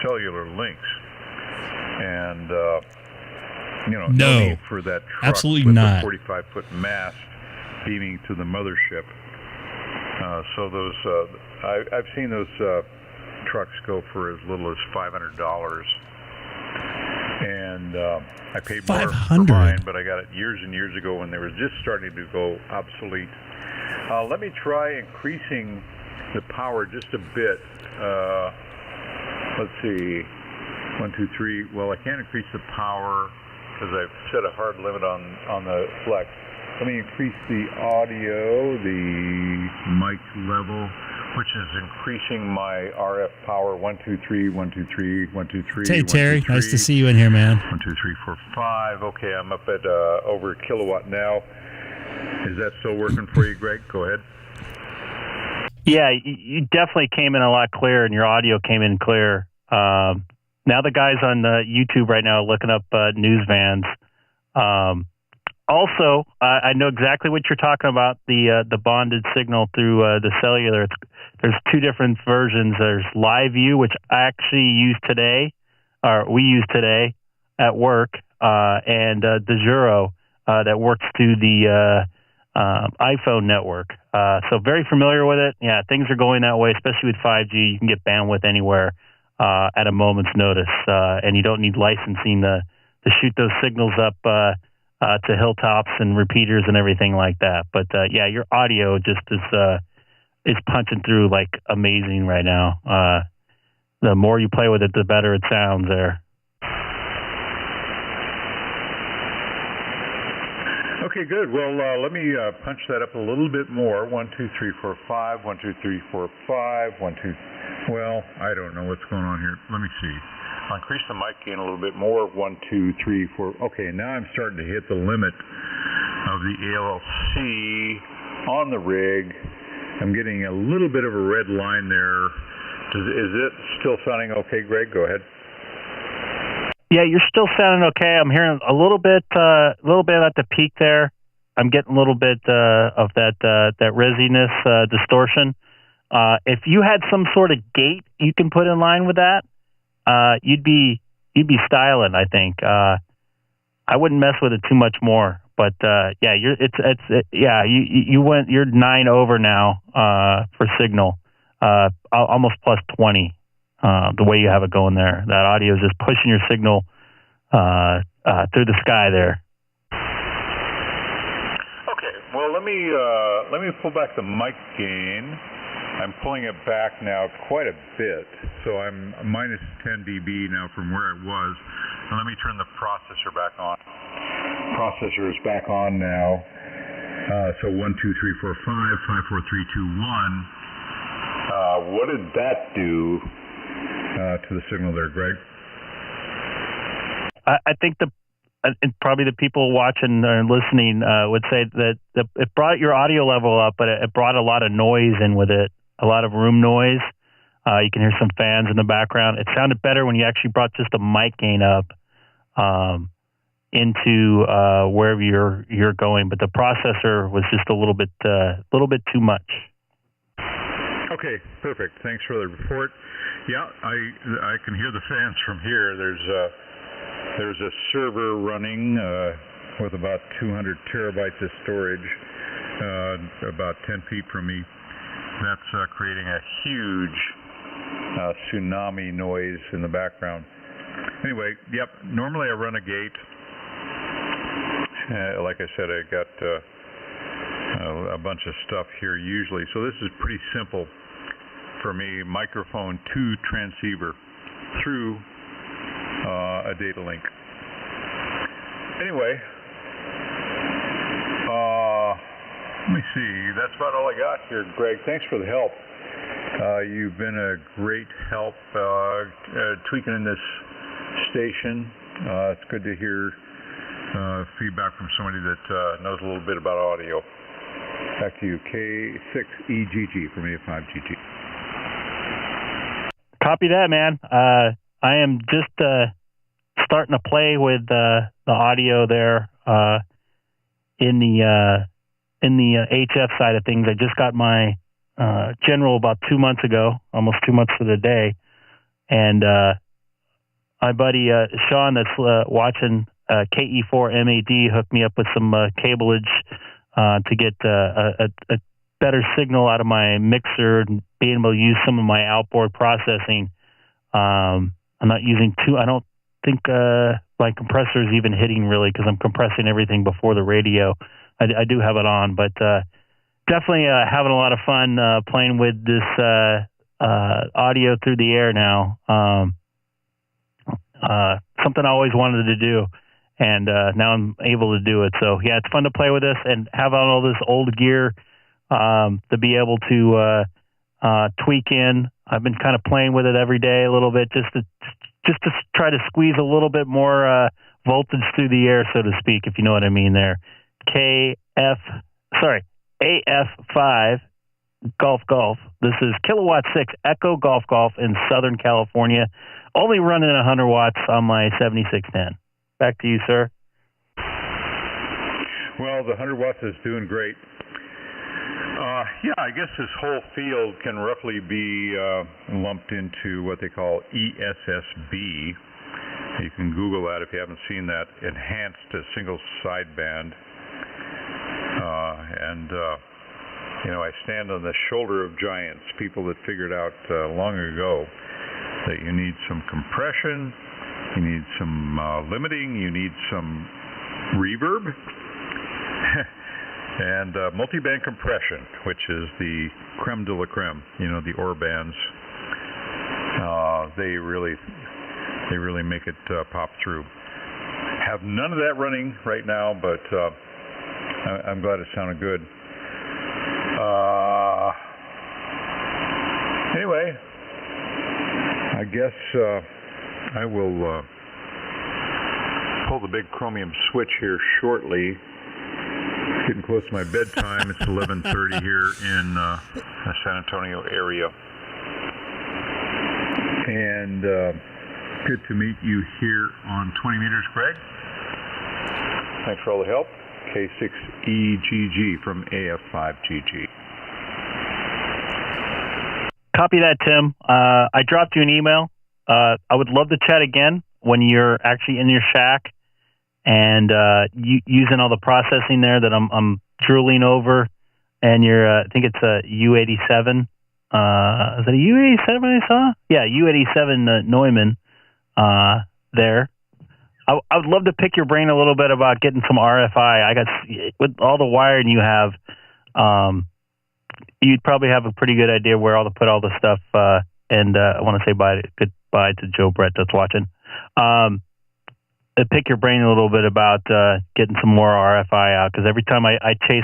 cellular links. And no need for that truck absolutely with not. a 45-foot mast beaming to the mothership. So those I've seen those trucks go for as little as $500, and I paid more for mine, but I got it years and years ago when they were just starting to go obsolete. Let me try increasing the power just a bit. Let's see, 1, 2, 3. Well, I can't increase the power because I've set a hard limit on the flex. Let me increase the audio, the mic level, which is increasing my RF power. 1, 2, 3, 1, 2, 3, 1, 2, 3. Hey, 1, Terry, 2, 3. nice to see you in here, man. 1, 2, 3, 4, 5. Okay, I'm up at over a kilowatt now. Is that still working for you, Greg? Go ahead. Yeah, you definitely came in a lot clearer, and your audio came in clear. Now the guys on YouTube right now are looking up news vans. Also, I know exactly what you're talking about, the bonded signal through the cellular. There's 2 different versions. There's Live View, which I actually use today, or we use today at work, and DeJuro that works through the iPhone network. So very familiar with it. Yeah, things are going that way, especially with 5G. You can get bandwidth anywhere at a moment's notice, and you don't need licensing to shoot those signals up to hilltops and repeaters and everything like that. But your audio just is punching through like amazing right now. The more you play with it, the better it sounds there. Okay, good. Well, let me punch that up a little bit more. 1, 2, 3, 4, 5. 1, 2, 3, 4, 5. 1, 2. Well, I don't know what's going on here. Let me see. I'll increase the mic gain a little bit more. 1, 2, 3, 4. Okay, now I'm starting to hit the limit of the ALC on the rig. I'm getting a little bit of a red line there. Is it still sounding okay, Greg? Go ahead. Yeah, you're still sounding okay. I'm hearing a little bit at the peak there. I'm getting a little bit of that rezziness, distortion. If you had some sort of gate you can put in line with that, you'd be styling, I think. I wouldn't mess with it too much more. But you're 9 over now for signal, almost plus 20. The way you have it going there, that audio is just pushing your signal through the sky there. Okay, well let me pull back the mic gain I'm pulling it back now quite a bit, so I'm minus 10 dB now from where it was. And let me turn the processor back on. Processor is back on now. So 1, 2, 3, 4, 5, 5, 4, 3, 2, 1. What did that do to the signal there, Greg? I think probably the people watching or listening would say that it brought your audio level up, but it brought a lot of noise in with it, a lot of room noise. You can hear some fans in the background. It sounded better when you actually brought just the mic gain up into wherever you're going, but the processor was just a little bit too much. Okay, perfect. Thanks for the report. Yeah, I can hear the fans from here. There's a server running with about 200 terabytes of storage, about 10 feet from me. That's creating a huge tsunami noise in the background. Anyway, yep, normally I run a gate. Like I said, I got a bunch of stuff here usually. So this is pretty simple for me. Microphone to transceiver through a data link. Anyway, let me see. That's about all I got here, Greg. Thanks for the help. You've been a great help tweaking in this station. It's good to hear feedback from somebody that knows a little bit about audio. Back to you, K6EGG from A5GG. Copy that, man. I am just starting to play with the audio there in the HF side of things. I just got my general about 2 months ago, almost 2 months to the day, and my buddy Sean that's watching KE4MAD hooked me up with some cableage to get a better signal out of my mixer and being able to use some of my outboard processing. I'm not using I don't think my compressor is even hitting really because I'm compressing everything before the radio. I do have it on, but definitely having a lot of fun playing with this audio through the air now. Something I always wanted to do, and now I'm able to do it. So yeah, it's fun to play with this and have on all this old gear to be able to tweak in. I've been kind of playing with it every day a little bit just to try to squeeze a little bit more voltage through the air, so to speak, if you know what I mean there. AF5 Golf. This is Kilowatt 6 Echo Golf in Southern California. Only running 100 watts on my 7610. Back to you, sir. Well, the 100 watts is doing great. Yeah, I guess this whole field can roughly be lumped into what they call ESSB. You can Google that if you haven't seen that. Enhanced single sideband. I stand on the shoulder of giants, people that figured out long ago that you need some compression, you need some limiting, you need some reverb, and multiband compression, which is the creme de la creme, the OR bands. They really make it pop through. Have none of that running right now, but I'm glad it sounded good. Anyway, I guess I will pull the big chromium switch here shortly. It's getting close to my bedtime. It's 11:30 here in the San Antonio area. And good to meet you here on 20 meters, Greg. Thanks for all the help. K6EGG from AF5GG. Copy that, Tim. I dropped you an email. I would love to chat again when you're actually in your shack and using all the processing there that I'm drooling over. And you're, I think it's a U87. Is it a U87 I saw? Yeah, U87 Neumann there. I would love to pick your brain a little bit about getting some RFI. I got with all the wiring you have you'd probably have a pretty good idea where to put all the stuff. And I want to say goodbye to Joe Brett that's watching. Pick your brain a little bit about getting some more RFI out, because every time I chase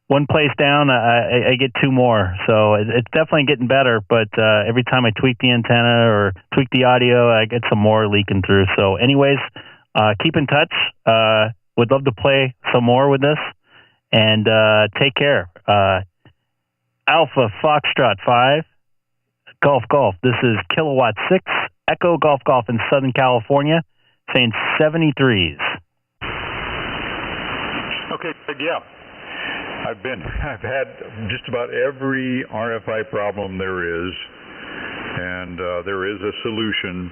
one place down, I get two more. So it's definitely getting better. But every time I tweak the antenna or tweak the audio, I get some more leaking through. So, anyways, keep in touch. Would love to play some more with this, and take care. Alpha Foxtrot 5 Golf. This is Kilowatt 6 Echo Golf in Southern California, saying 73s. Okay, yeah. I've had just about every RFI problem there is, and there is a solution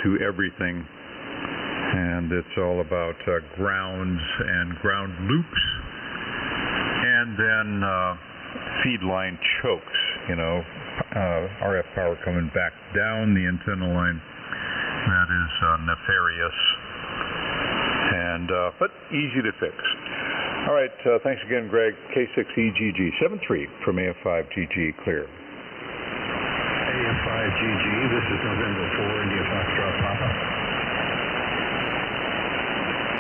to everything, and it's all about grounds and ground loops, and then feed line chokes, RF power coming back down the antenna line. That is nefarious, and but easy to fix. All right, thanks again, Greg. K6EGG 73 from AF5GG, clear. AF5GG, this is November 4, India Foxtrot Papa.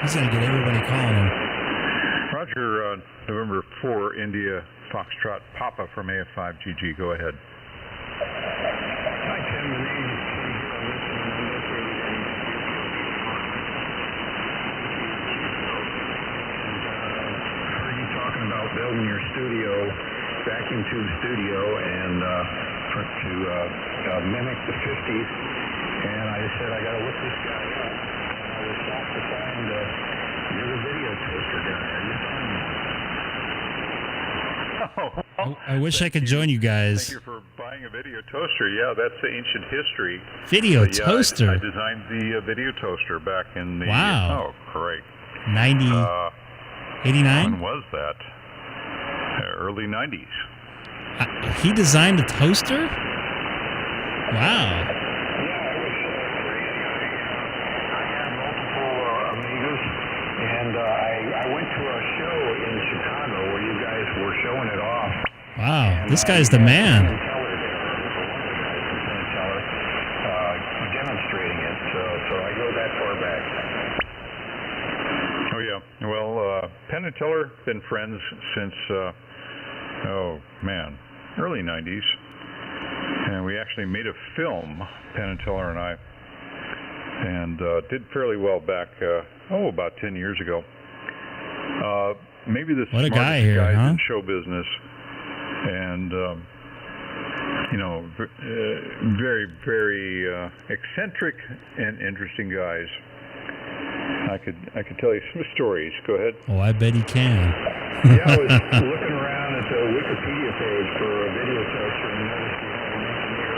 He's going to get everybody calling him. Roger, November 4, India Foxtrot Papa from AF5GG, go ahead. Hi, Tim. The name is about building your studio, vacuum tube studio, and to mimic the 50s. And I said, I got to look this guy up. And I was shocked to find you're the video toaster guy. Are you I wish I could join you guys. Thank you for buying a video toaster. Yeah, that's the ancient history. Video toaster? I designed the video toaster back in the... Wow. Oh, great. 89? When was that? Early 90s. He designed a toaster? Wow. Yeah, it was great. I had multiple Amigas, and I went to a show in Chicago where you guys were showing it off. Wow, this guy's the man. Demonstrating it, so I go that far back. Oh, yeah. Well, Penn and Teller, been friends since, early 90s. And we actually made a film, Penn and Teller and I, and did fairly well back, about 10 years ago. Maybe the what a smartest guy here, guys huh? in show business. And, very, very eccentric and interesting guys. I could tell you some stories. Go ahead. Oh, I bet he can. Yeah, I was looking around at the Wikipedia page for a video toaster and noticed you had a mention here.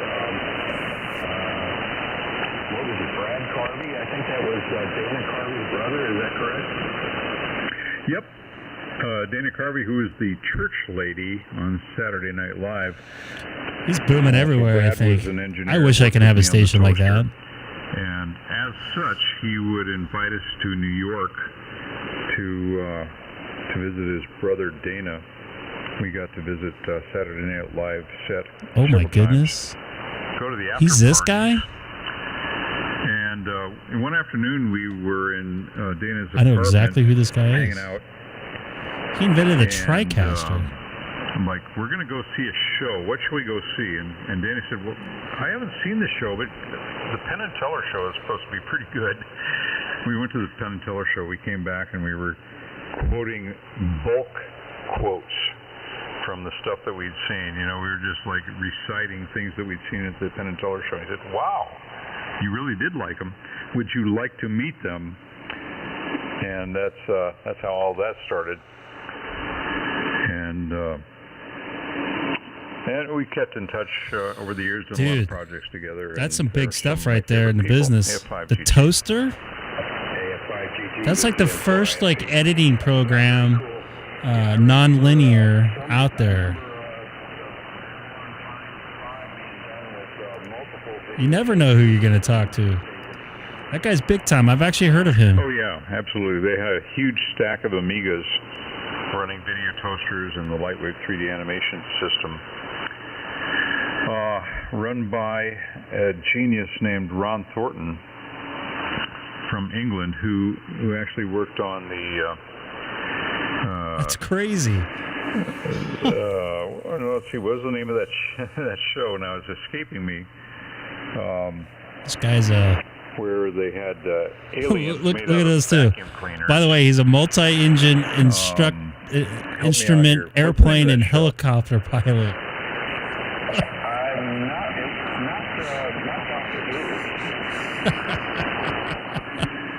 What was it, Brad Carvey? I think that was Dana Carvey's brother. Is that correct? Yep. Dana Carvey, who is the church lady on Saturday Night Live. He's booming everywhere, Brad I think. was an engineer I wish I could have a station like that. And as such, he would invite us to New York to visit his brother Dana. We got to visit Saturday Night Live set. Oh my goodness! Go to the after He's this parties. guy? And one afternoon we were in Dana's apartment. I know exactly who this guy is. Hanging out. He invented a TriCaster. I'm like, we're going to go see a show. What should we go see? And Dana said, well, I haven't seen the show, but the Penn and Teller show is supposed to be pretty good. We went to the Penn and Teller show. We came back and we were quoting bulk quotes from the stuff that we'd seen. We were just like reciting things that we'd seen at the Penn and Teller show. He said, wow, you really did like them. Would you like to meet them? And that's how all that started. And we kept in touch over the years, did a lot of projects together. That's some big stuff right there in the business. The toaster? That's like the first editing program, non-linear out there. You never know who you're going to talk to. That guy's big time. I've actually heard of him. Oh, yeah, absolutely. They had a huge stack of Amigas running video toasters and the lightweight 3D animation system. Run by a genius named Ron Thornton from England, who actually worked on the. That's crazy. Let's see, what was the name of that show? Now it's escaping me. This guy's where they had aliens. Look at this too. By the way, he's a multi-engine instrument airplane and helicopter pilot. I'm not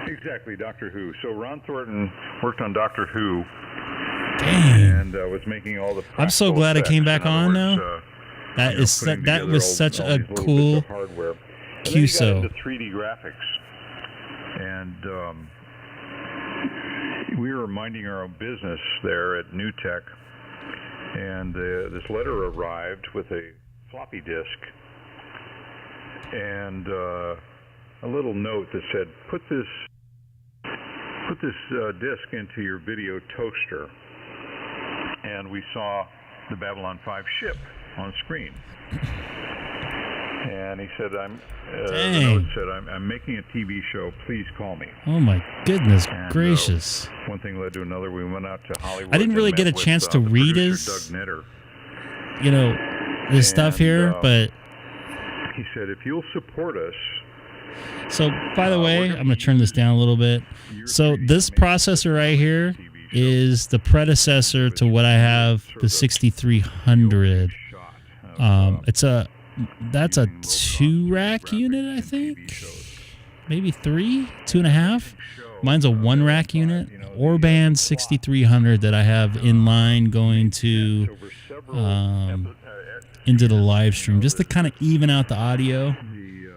Exactly, Doctor Who. So Ron Thornton worked on Doctor Who. Dang. And was making all the. I'm so glad I came back on now. That was such a cool hardware. QSO. Into 3D graphics, and we were minding our own business there at New Tech, and this letter arrived with a floppy disk and a little note that said, "Put this disk into your video toaster." And we saw the Babylon 5 ship on screen. And he said, the note said, I'm making a TV show. Please call me. Oh, my goodness gracious. One thing led to another. We went out to Hollywood. I didn't really get a chance to read his, his stuff here, but... He said, if you'll support us... So, by the way, I'm going to turn this down a little bit. So, this processor right here is the predecessor to what I have, the 6300. That's a 2-rack unit, I think. Maybe 3, 2.5. Mine's a 1-rack unit. Orban 6300 that I have in line going to into the live stream, just to kind of even out the audio,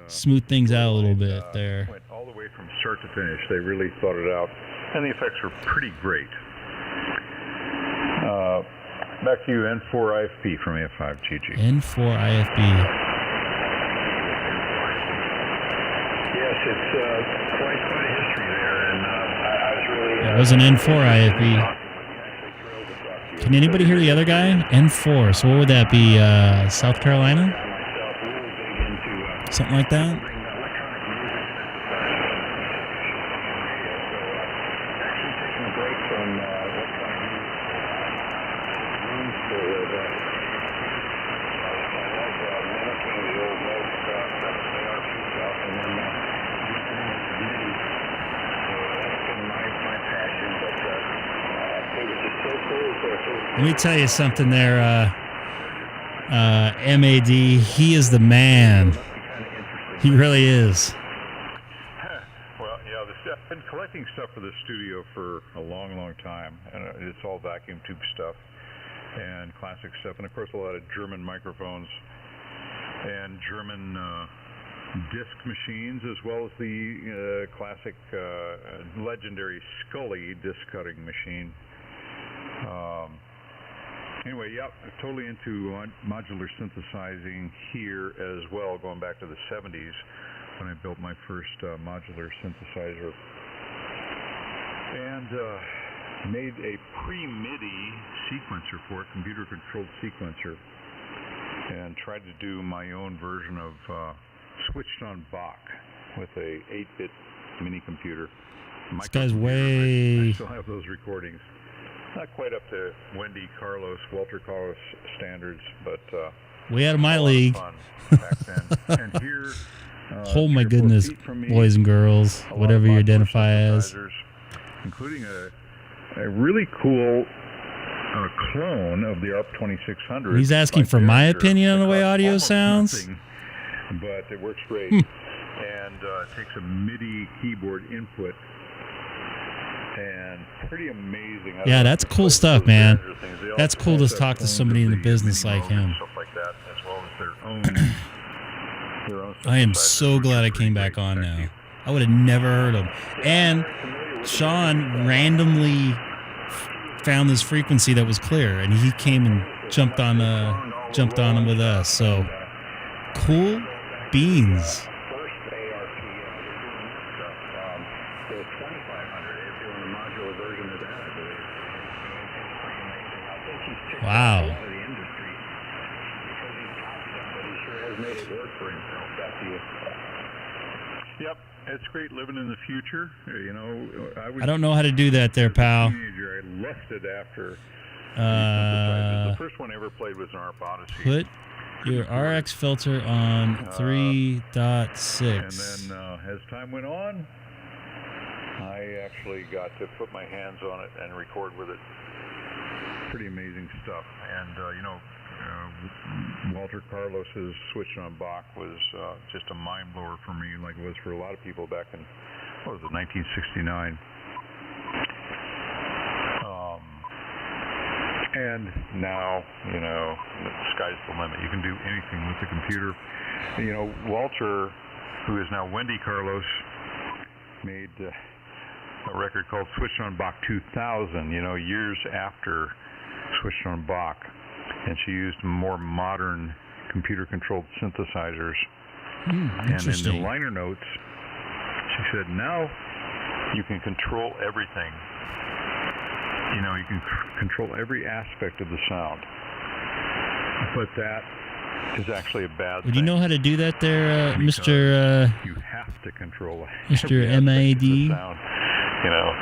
smooth things out a little bit there. Went all the way from start to finish. They really thought it out, and the effects were pretty great. Back to you, N4 IFP from AF5GG. N4 IFB. Yes, it's quite a history there, and I was really... That was an N4 IFB. Can anybody hear the other guy? N4. So what would that be? South Carolina? Something like that? Let me tell you something there, MAD. He is the man. He really is. Well, yeah, I've been collecting stuff for the studio for a long, long time, and it's all vacuum tube stuff and classic stuff, and of course a lot of German microphones and German disc machines, as well as the classic legendary Scully disc cutting machine. Anyway, yeah, totally into modular synthesizing here as well, going back to the 70s when I built my first modular synthesizer. And made a pre-MIDI sequencer for it, computer-controlled sequencer, and tried to do my own version of switched on Bach with a 8-bit mini computer. This guy's way... I still have those recordings. Not quite up to Walter Carlos standards, but way out of my league. Fun back then. And here, oh my goodness, boys and girls, whatever you identify as, including a really cool clone of the ARP 2600. He's asking for my opinion on the way audio sounds. Nothing, but it works great, and takes a MIDI keyboard input. And pretty amazing. Yeah, that's cool stuff, man. That's cool to talk to somebody in the business like him. Stuff like that, as well as their own I am so glad I came back on now. I would have never heard him. And Sean randomly found this frequency that was clear, and he came and jumped on him with us. So cool beans. Wow. of the industry because he's taught them, but he sure has made it work for himself. Back to you. Yep, it's great living in the future. You know, I don't know how to do that there, pal. As a teenager, I lusted after synthesizers. The first one I ever played was an ARP Odyssey. Put your RX filter on 3.6. And then as time went on, I actually got to put my hands on it and record with it. Pretty amazing stuff. And, you know, Walter Carlos's Switched on Bach was just a mind blower for me, like it was for a lot of people back in, what was it, 1969. And now, you know, the sky's the limit. You can do anything with the computer. You know, Walter, who is now Wendy Carlos, made a record called Switched on Bach 2000, you know, years after Switched on Bach. And she used more modern computer-controlled synthesizers. And in the liner notes, she said, now you can control everything. You know, you can control every aspect of the sound. But that is actually a bad thing. Would you know how to do that there, Mr. You have to control Mr. MAD? You know,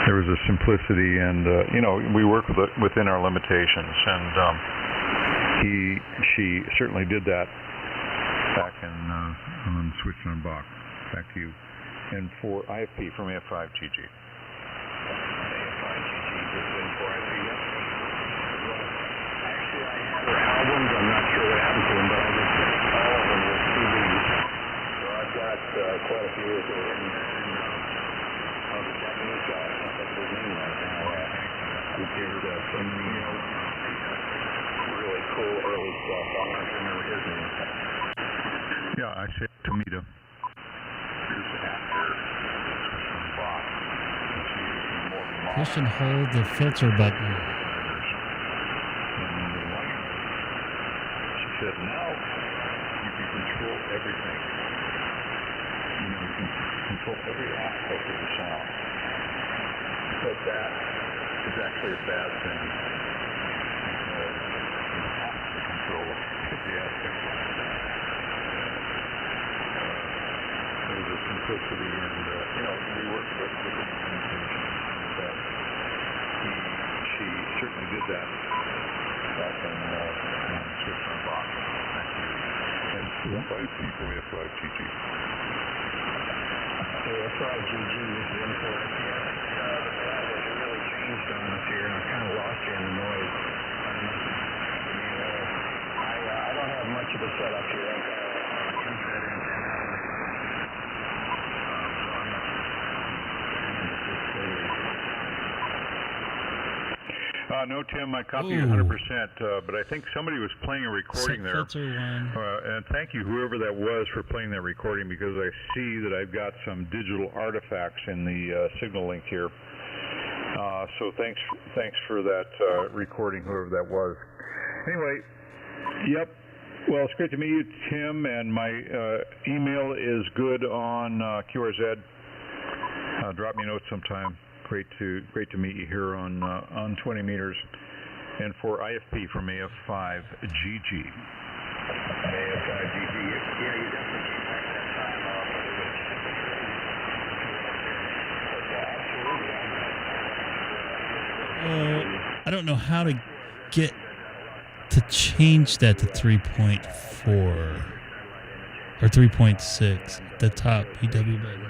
there was a simplicity, and you know, we work within our limitations, and she certainly did that back on Switched on Bach. Back to you. And for IFP from AF5GG. Albums, I'm not sure what happened to them, but I just finished all of them with CDs. So I've got quite a few of them. And the Japanese guy, I don't think his name right now, who did so many really cool early stuff. I don't remember his name. Yeah, I said Tomita. Here's after Switched on Bach. Push and hold the filter button. Said now you can control everything. You know, you can control every aspect of the sound. But that is actually a bad thing. You have to control every aspect of the sound. There's a simplicity, and you know, we work with the communication. But she certainly did that back in Switched on Bach. Thank you. And FT from AF5GG. AF5GG is in for it. It really changed on us here, and I kind of lost you in the noise. I don't have much of a setup here. I've got a two-set antenna. No, Tim, I copy you 100%, but I think somebody was playing a recording there. Filter one. And thank you, whoever that was, for playing that recording, because I see that I've got some digital artifacts in the signal link here. So thanks for that recording, whoever that was. Anyway, yep. Well, it's great to meet you, Tim, and my email is good on QRZ. Drop me a note sometime. Great to meet you here on 20 meters. And for IFP from AF5GG. AF5GG, yeah, you definitely keep that time off. I don't know how to get to change that to 3.4 or 3.6, the top PW button.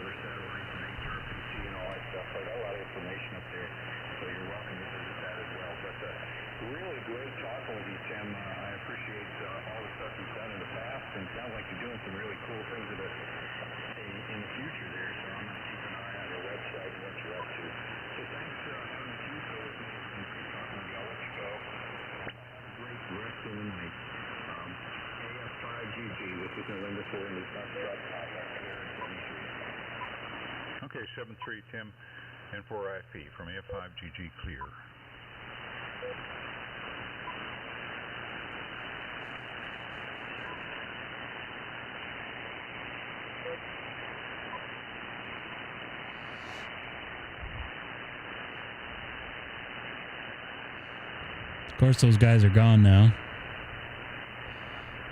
Okay, 7-3, Tim, and for IFP from AF5GG clear. Of course, those guys are gone now.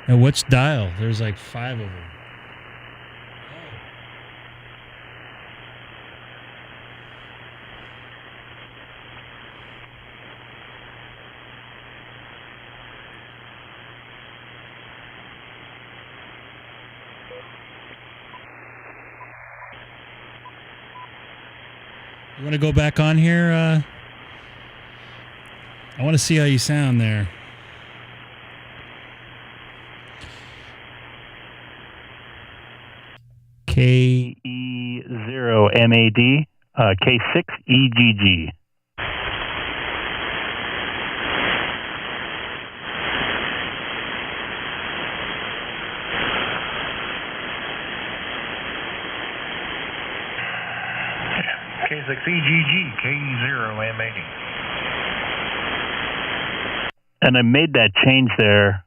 And which dial? There's like 5 of them. You want to go back on here? I want to see how you sound there. K6EGG, K6EGG. K6EGG, K0MAD. And I made that change there.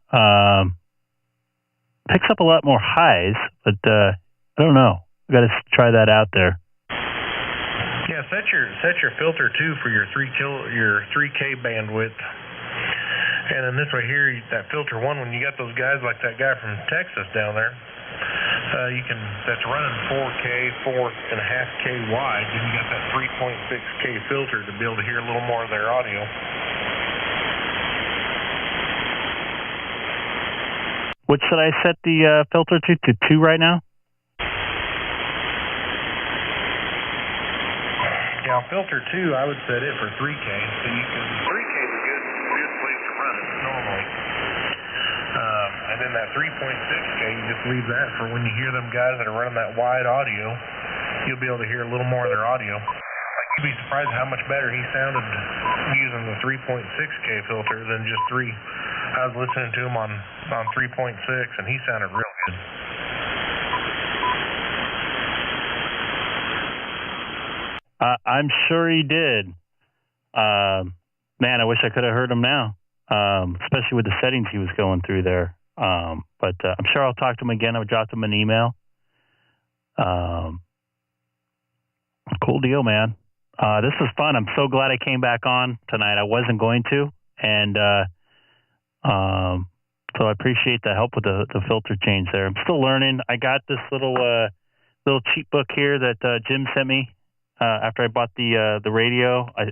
Picks up a lot more highs, but I don't know. We got to try that out there. Yeah, set your filter too for your 3K bandwidth. And then this right here, that filter 1, when you got those guys like that guy from Texas down there, that's running 4K, 4.5K wide, then you got that 3.6K filter to be able to hear a little more of their audio. What should I set the filter to? To 2 right now? Yeah, filter 2, I would set it for 3K. So you can 3K is a good place to run it normally. And then that 3.6K, you just leave that for when you hear them guys that are running that wide audio. You'll be able to hear a little more of their audio. Like, you'd be surprised how much better he sounded using the 3.6K filter than just 3. I was listening to him on 3.6, and he sounded real good. I'm sure he did. Man, I wish I could have heard him now, especially with the settings he was going through there. But I'm sure I'll talk to him again. I'll drop him an email. Cool deal, man. This was fun. I'm so glad I came back on tonight. I wasn't going to, and so I appreciate the help with the filter change there. I'm still learning. I got this little cheat book here that Jim sent me after I bought the radio. I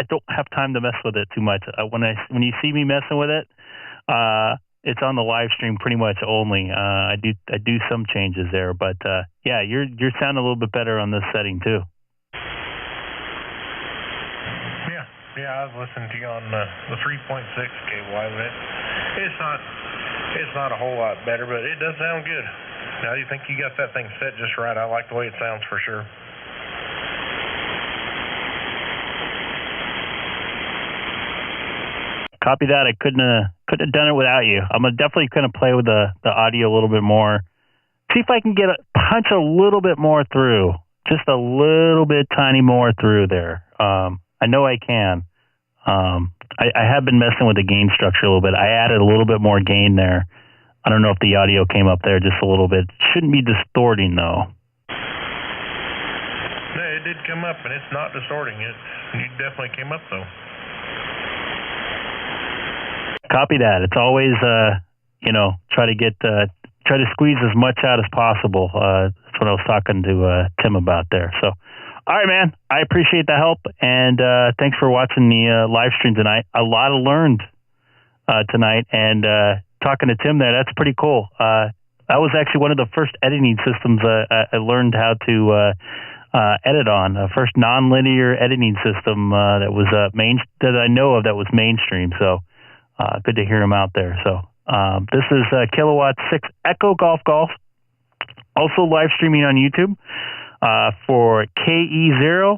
don't have time to mess with it too much. When you see me messing with it, it's on the live stream pretty much only. I do some changes there, but yeah, you're sounding a little bit better on this setting too. Yeah, I was listening to you on the 3.6K wide. It's not a whole lot better, but it does sound good. Now you think you got that thing set just right. I like the way it sounds for sure. Copy that. I couldn't have done it without you. I'm definitely going to play with the audio a little bit more. See if I can punch a little bit more through. Just a little bit tiny more through there. I know I can. I have been messing with the gain structure a little bit. I added a little bit more gain there. I don't know if the audio came up there just a little bit. Shouldn't be distorting though. No, it did come up, and it's not distorting it. You definitely came up though. Copy that. It's always try to squeeze as much out as possible. That's what I was talking to Tim about there. So. All right, man. I appreciate the help, and thanks for watching the live stream tonight. A lot of learned tonight, and talking to Tim there, that's pretty cool. That was actually one of the first editing systems I learned how to edit on. First nonlinear editing system that I know of that was mainstream. So good to hear him out there. So this is Kilowatt 6 Echo Golf. Also live streaming on YouTube. For K6EGG,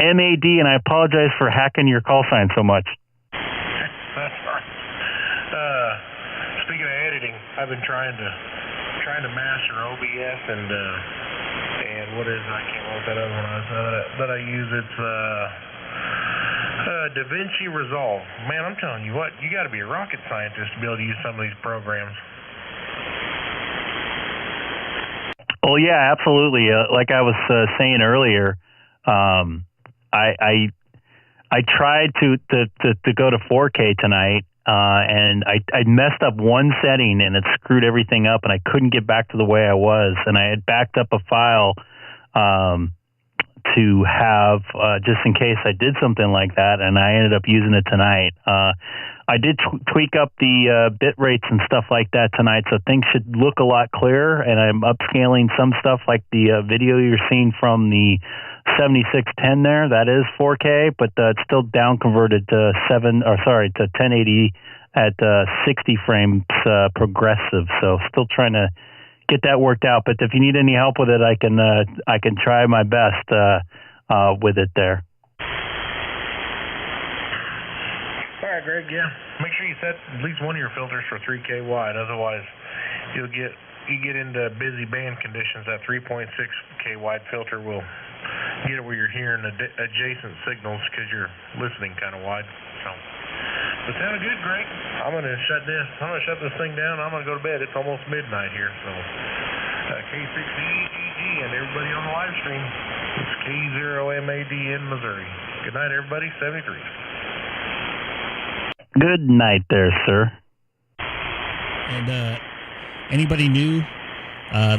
and I apologize for hacking your call sign so much. That's fine. Speaking of editing, I've been trying to master OBS and what is, I can't remember what that other one is that I use. It's DaVinci Resolve. Man, I'm telling you what, you got to be a rocket scientist to be able to use some of these programs. Oh yeah, absolutely. Like I was saying earlier, I I tried to go to 4K tonight, and I messed up one setting, and it screwed everything up, and I couldn't get back to the way I was. And I had backed up a file to have just in case I did something like that, and I ended up using it tonight. I did tweak up the bit rates and stuff like that tonight, so things should look a lot clearer, and I'm upscaling some stuff like the video you're seeing from the 7610 there. That is 4K, but it's still down converted to 1080 at 60 frames progressive, so still trying to get that worked out. But if you need any help with it, I can try my best with it there. All right, Greg. Yeah, make sure you set at least one of your filters for 3K wide. Otherwise, you get into busy band conditions. That 3.6K wide filter will get it where you're hearing adjacent signals because you're listening kind of wide. So, but sounded good, Greg. I'm gonna shut this thing down. I'm gonna go to bed. It's almost midnight here. So, K6EGG and everybody on the live stream. It's K0MAD in Missouri. Good night, everybody. 73. Good night there, sir. And anybody new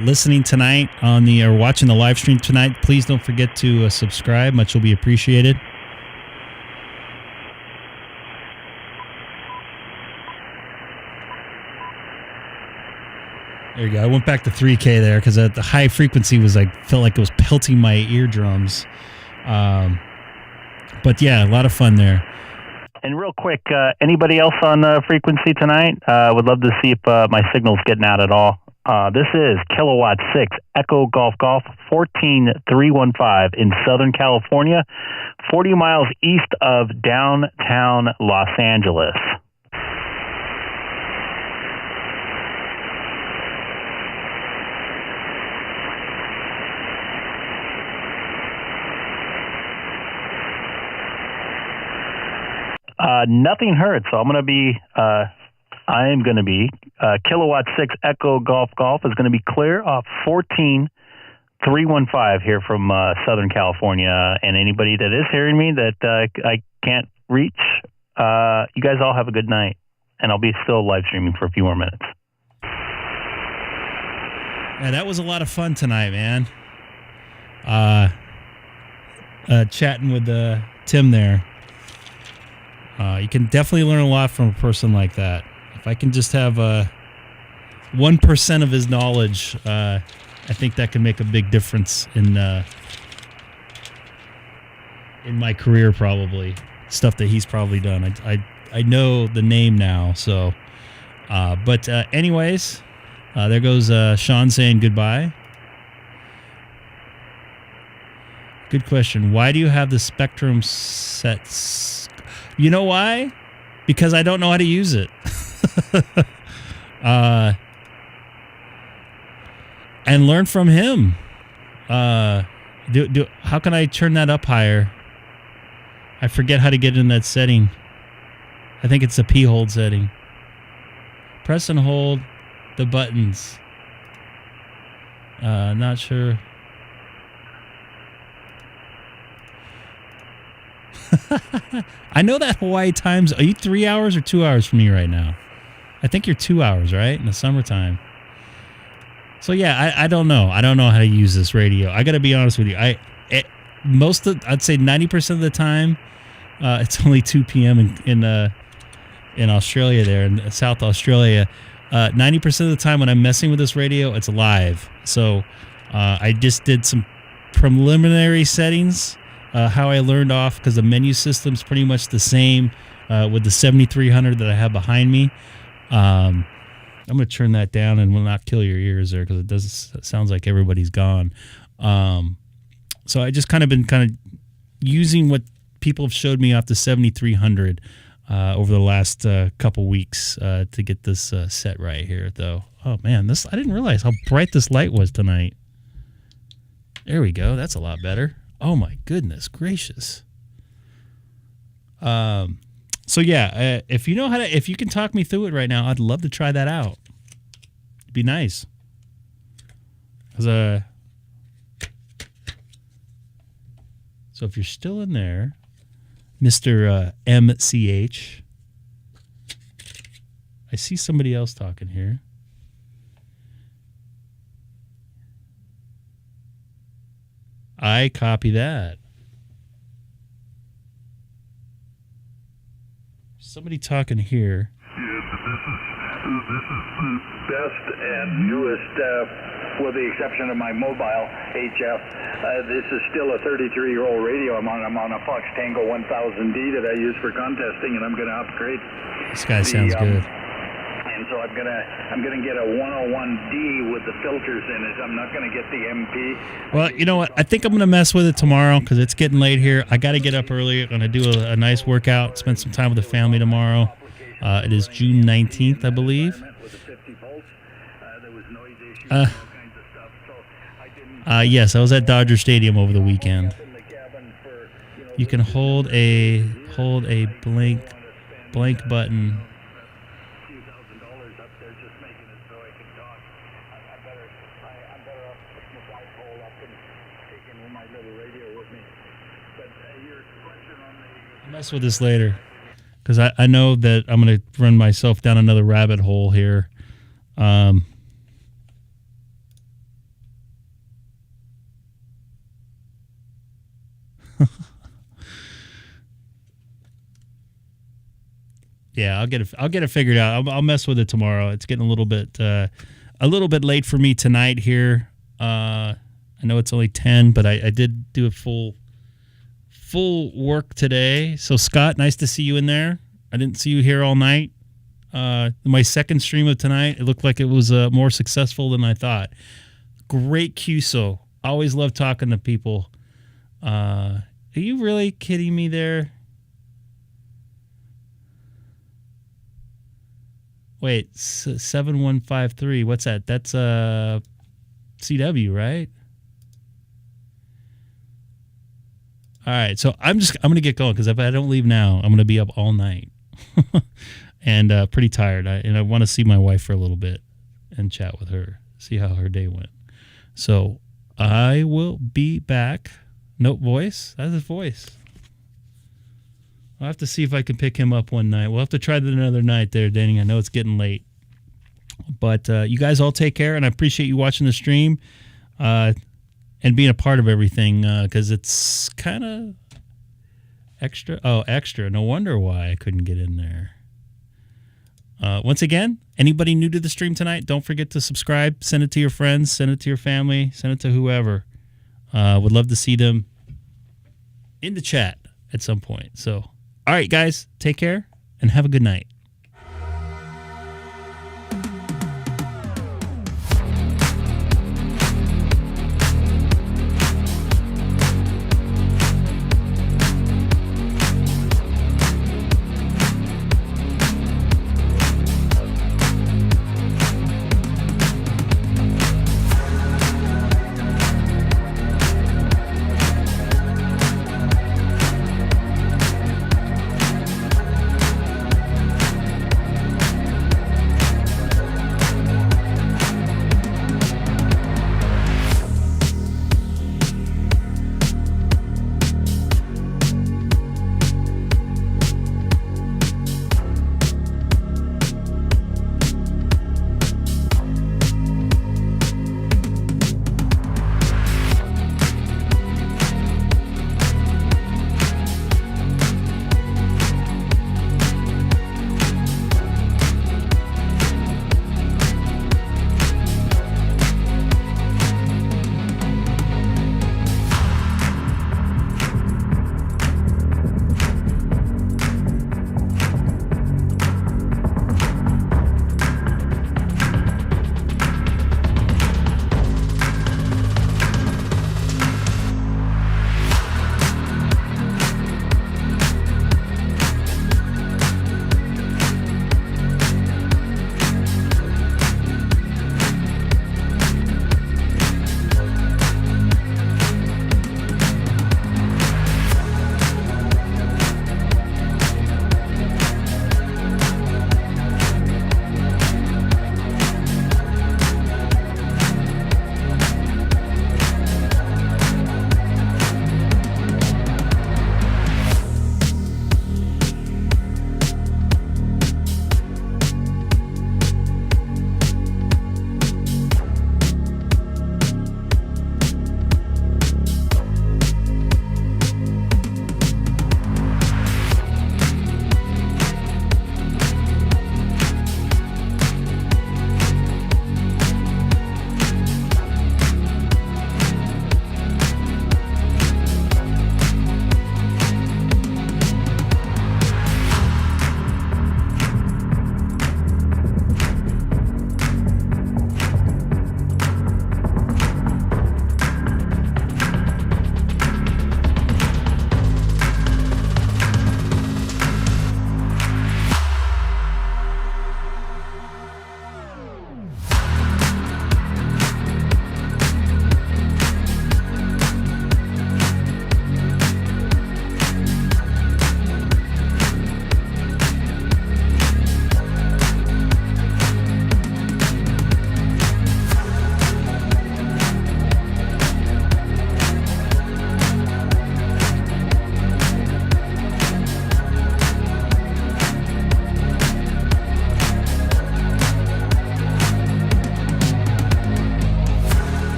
listening tonight on the or watching the live stream tonight, please don't forget to subscribe. Much will be appreciated. There you go. I went back to 3K there because the high frequency was felt like it was pelting my eardrums. But yeah, a lot of fun there. And real quick, anybody else on frequency tonight? Would love to see if my signal's getting out at all. This is Kilowatt 6 Echo Golf 14315 in Southern California, 40 miles east of downtown Los Angeles. Nothing heard, so I am going to be Kilowatt 6 Echo Golf is going to be clear off 14315 here from Southern California. And anybody that is hearing me that I can't reach, you guys all have a good night. And I'll be still live streaming for a few more minutes. Yeah, that was a lot of fun tonight, man. Chatting with Tim there. You can definitely learn a lot from a person like that. If I can just have 1% of his knowledge, I think that can make a big difference in my career, probably. Stuff that he's probably done. I know the name now, so. But anyways, there goes Sean saying goodbye. Good question. Why do you have the Spectrum sets? You know why? Because I don't know how to use it. And learn from him. How can I turn that up higher? I forget how to get in that setting. I think it's a P-hold setting. Press and hold the buttons. Not sure. I know that Hawaii times. Are you 3 hours or 2 hours from me right now? I think you're 2 hours, right? In the summertime. So yeah, I don't know. I don't know how to use this radio. I got to be honest with you. I'd say 90% of the time, it's only 2 p.m. in Australia there, in South Australia. 90% of the time when I'm messing with this radio, it's live. So I just did some preliminary settings. How I learned off, because the menu system's pretty much the same with the 7300 that I have behind me. I'm going to turn that down and will not kill your ears there, because it sounds like everybody's gone. So I just been using what people have showed me off the 7300 over the last couple weeks to get this set right here, though. Oh man, I didn't realize how bright this light was tonight. There we go. That's a lot better. Oh my goodness gracious. So yeah, if you know if you can talk me through it right now, I'd love to try that out. It'd be nice. So if you're still in there, Mr. MCH. I see somebody else talking here. I copy that. Somebody talking here. This is the best and newest, with the exception of my mobile HF. This is still a 33-year-old radio I'm on. I'm on a Fox Tango 1000D that I use for contesting, and I'm going to upgrade. This guy sounds good. And so I'm gonna get a 101D with the filters in it. I'm not gonna get the MP. Well, you know what? I think I'm gonna mess with it tomorrow because it's getting late here. I got to get up early. I'm gonna do a nice workout. Spend some time with the family tomorrow. It is June 19th, I believe. Yes, I was at Dodger Stadium over the weekend. You can hold a blank button. I'll mess with this later because I know that I'm going to run myself down another rabbit hole here. Yeah, I'll get it figured out. I'll mess with it tomorrow. It's getting a little bit late for me tonight here. I know it's only 10, but I did do a full work today. So Scott, nice to see you in there. I didn't see you here all night. My second stream of tonight, it looked like it was more successful than I thought. Great QSO. Always love talking to people. Are you really kidding me there? Wait, 7153. What's that? That's CW, right? All right, so I'm gonna get going because if I don't leave now, I'm gonna be up all night and pretty tired. I want to see my wife for a little bit and chat with her, see how her day went. So I will be back. Note voice. That's his voice. I'll have to see if I can pick him up one night. We'll have to try that another night there, Danny. I know it's getting late. But you guys all take care, and I appreciate you watching the stream and being a part of everything because it's kind of extra. Oh, extra. No wonder why I couldn't get in there. Once again, anybody new to the stream tonight, don't forget to subscribe. Send it to your friends. Send it to your family. Send it to whoever. Would love to see them in the chat at some point. So, all right, guys, take care and have a good night.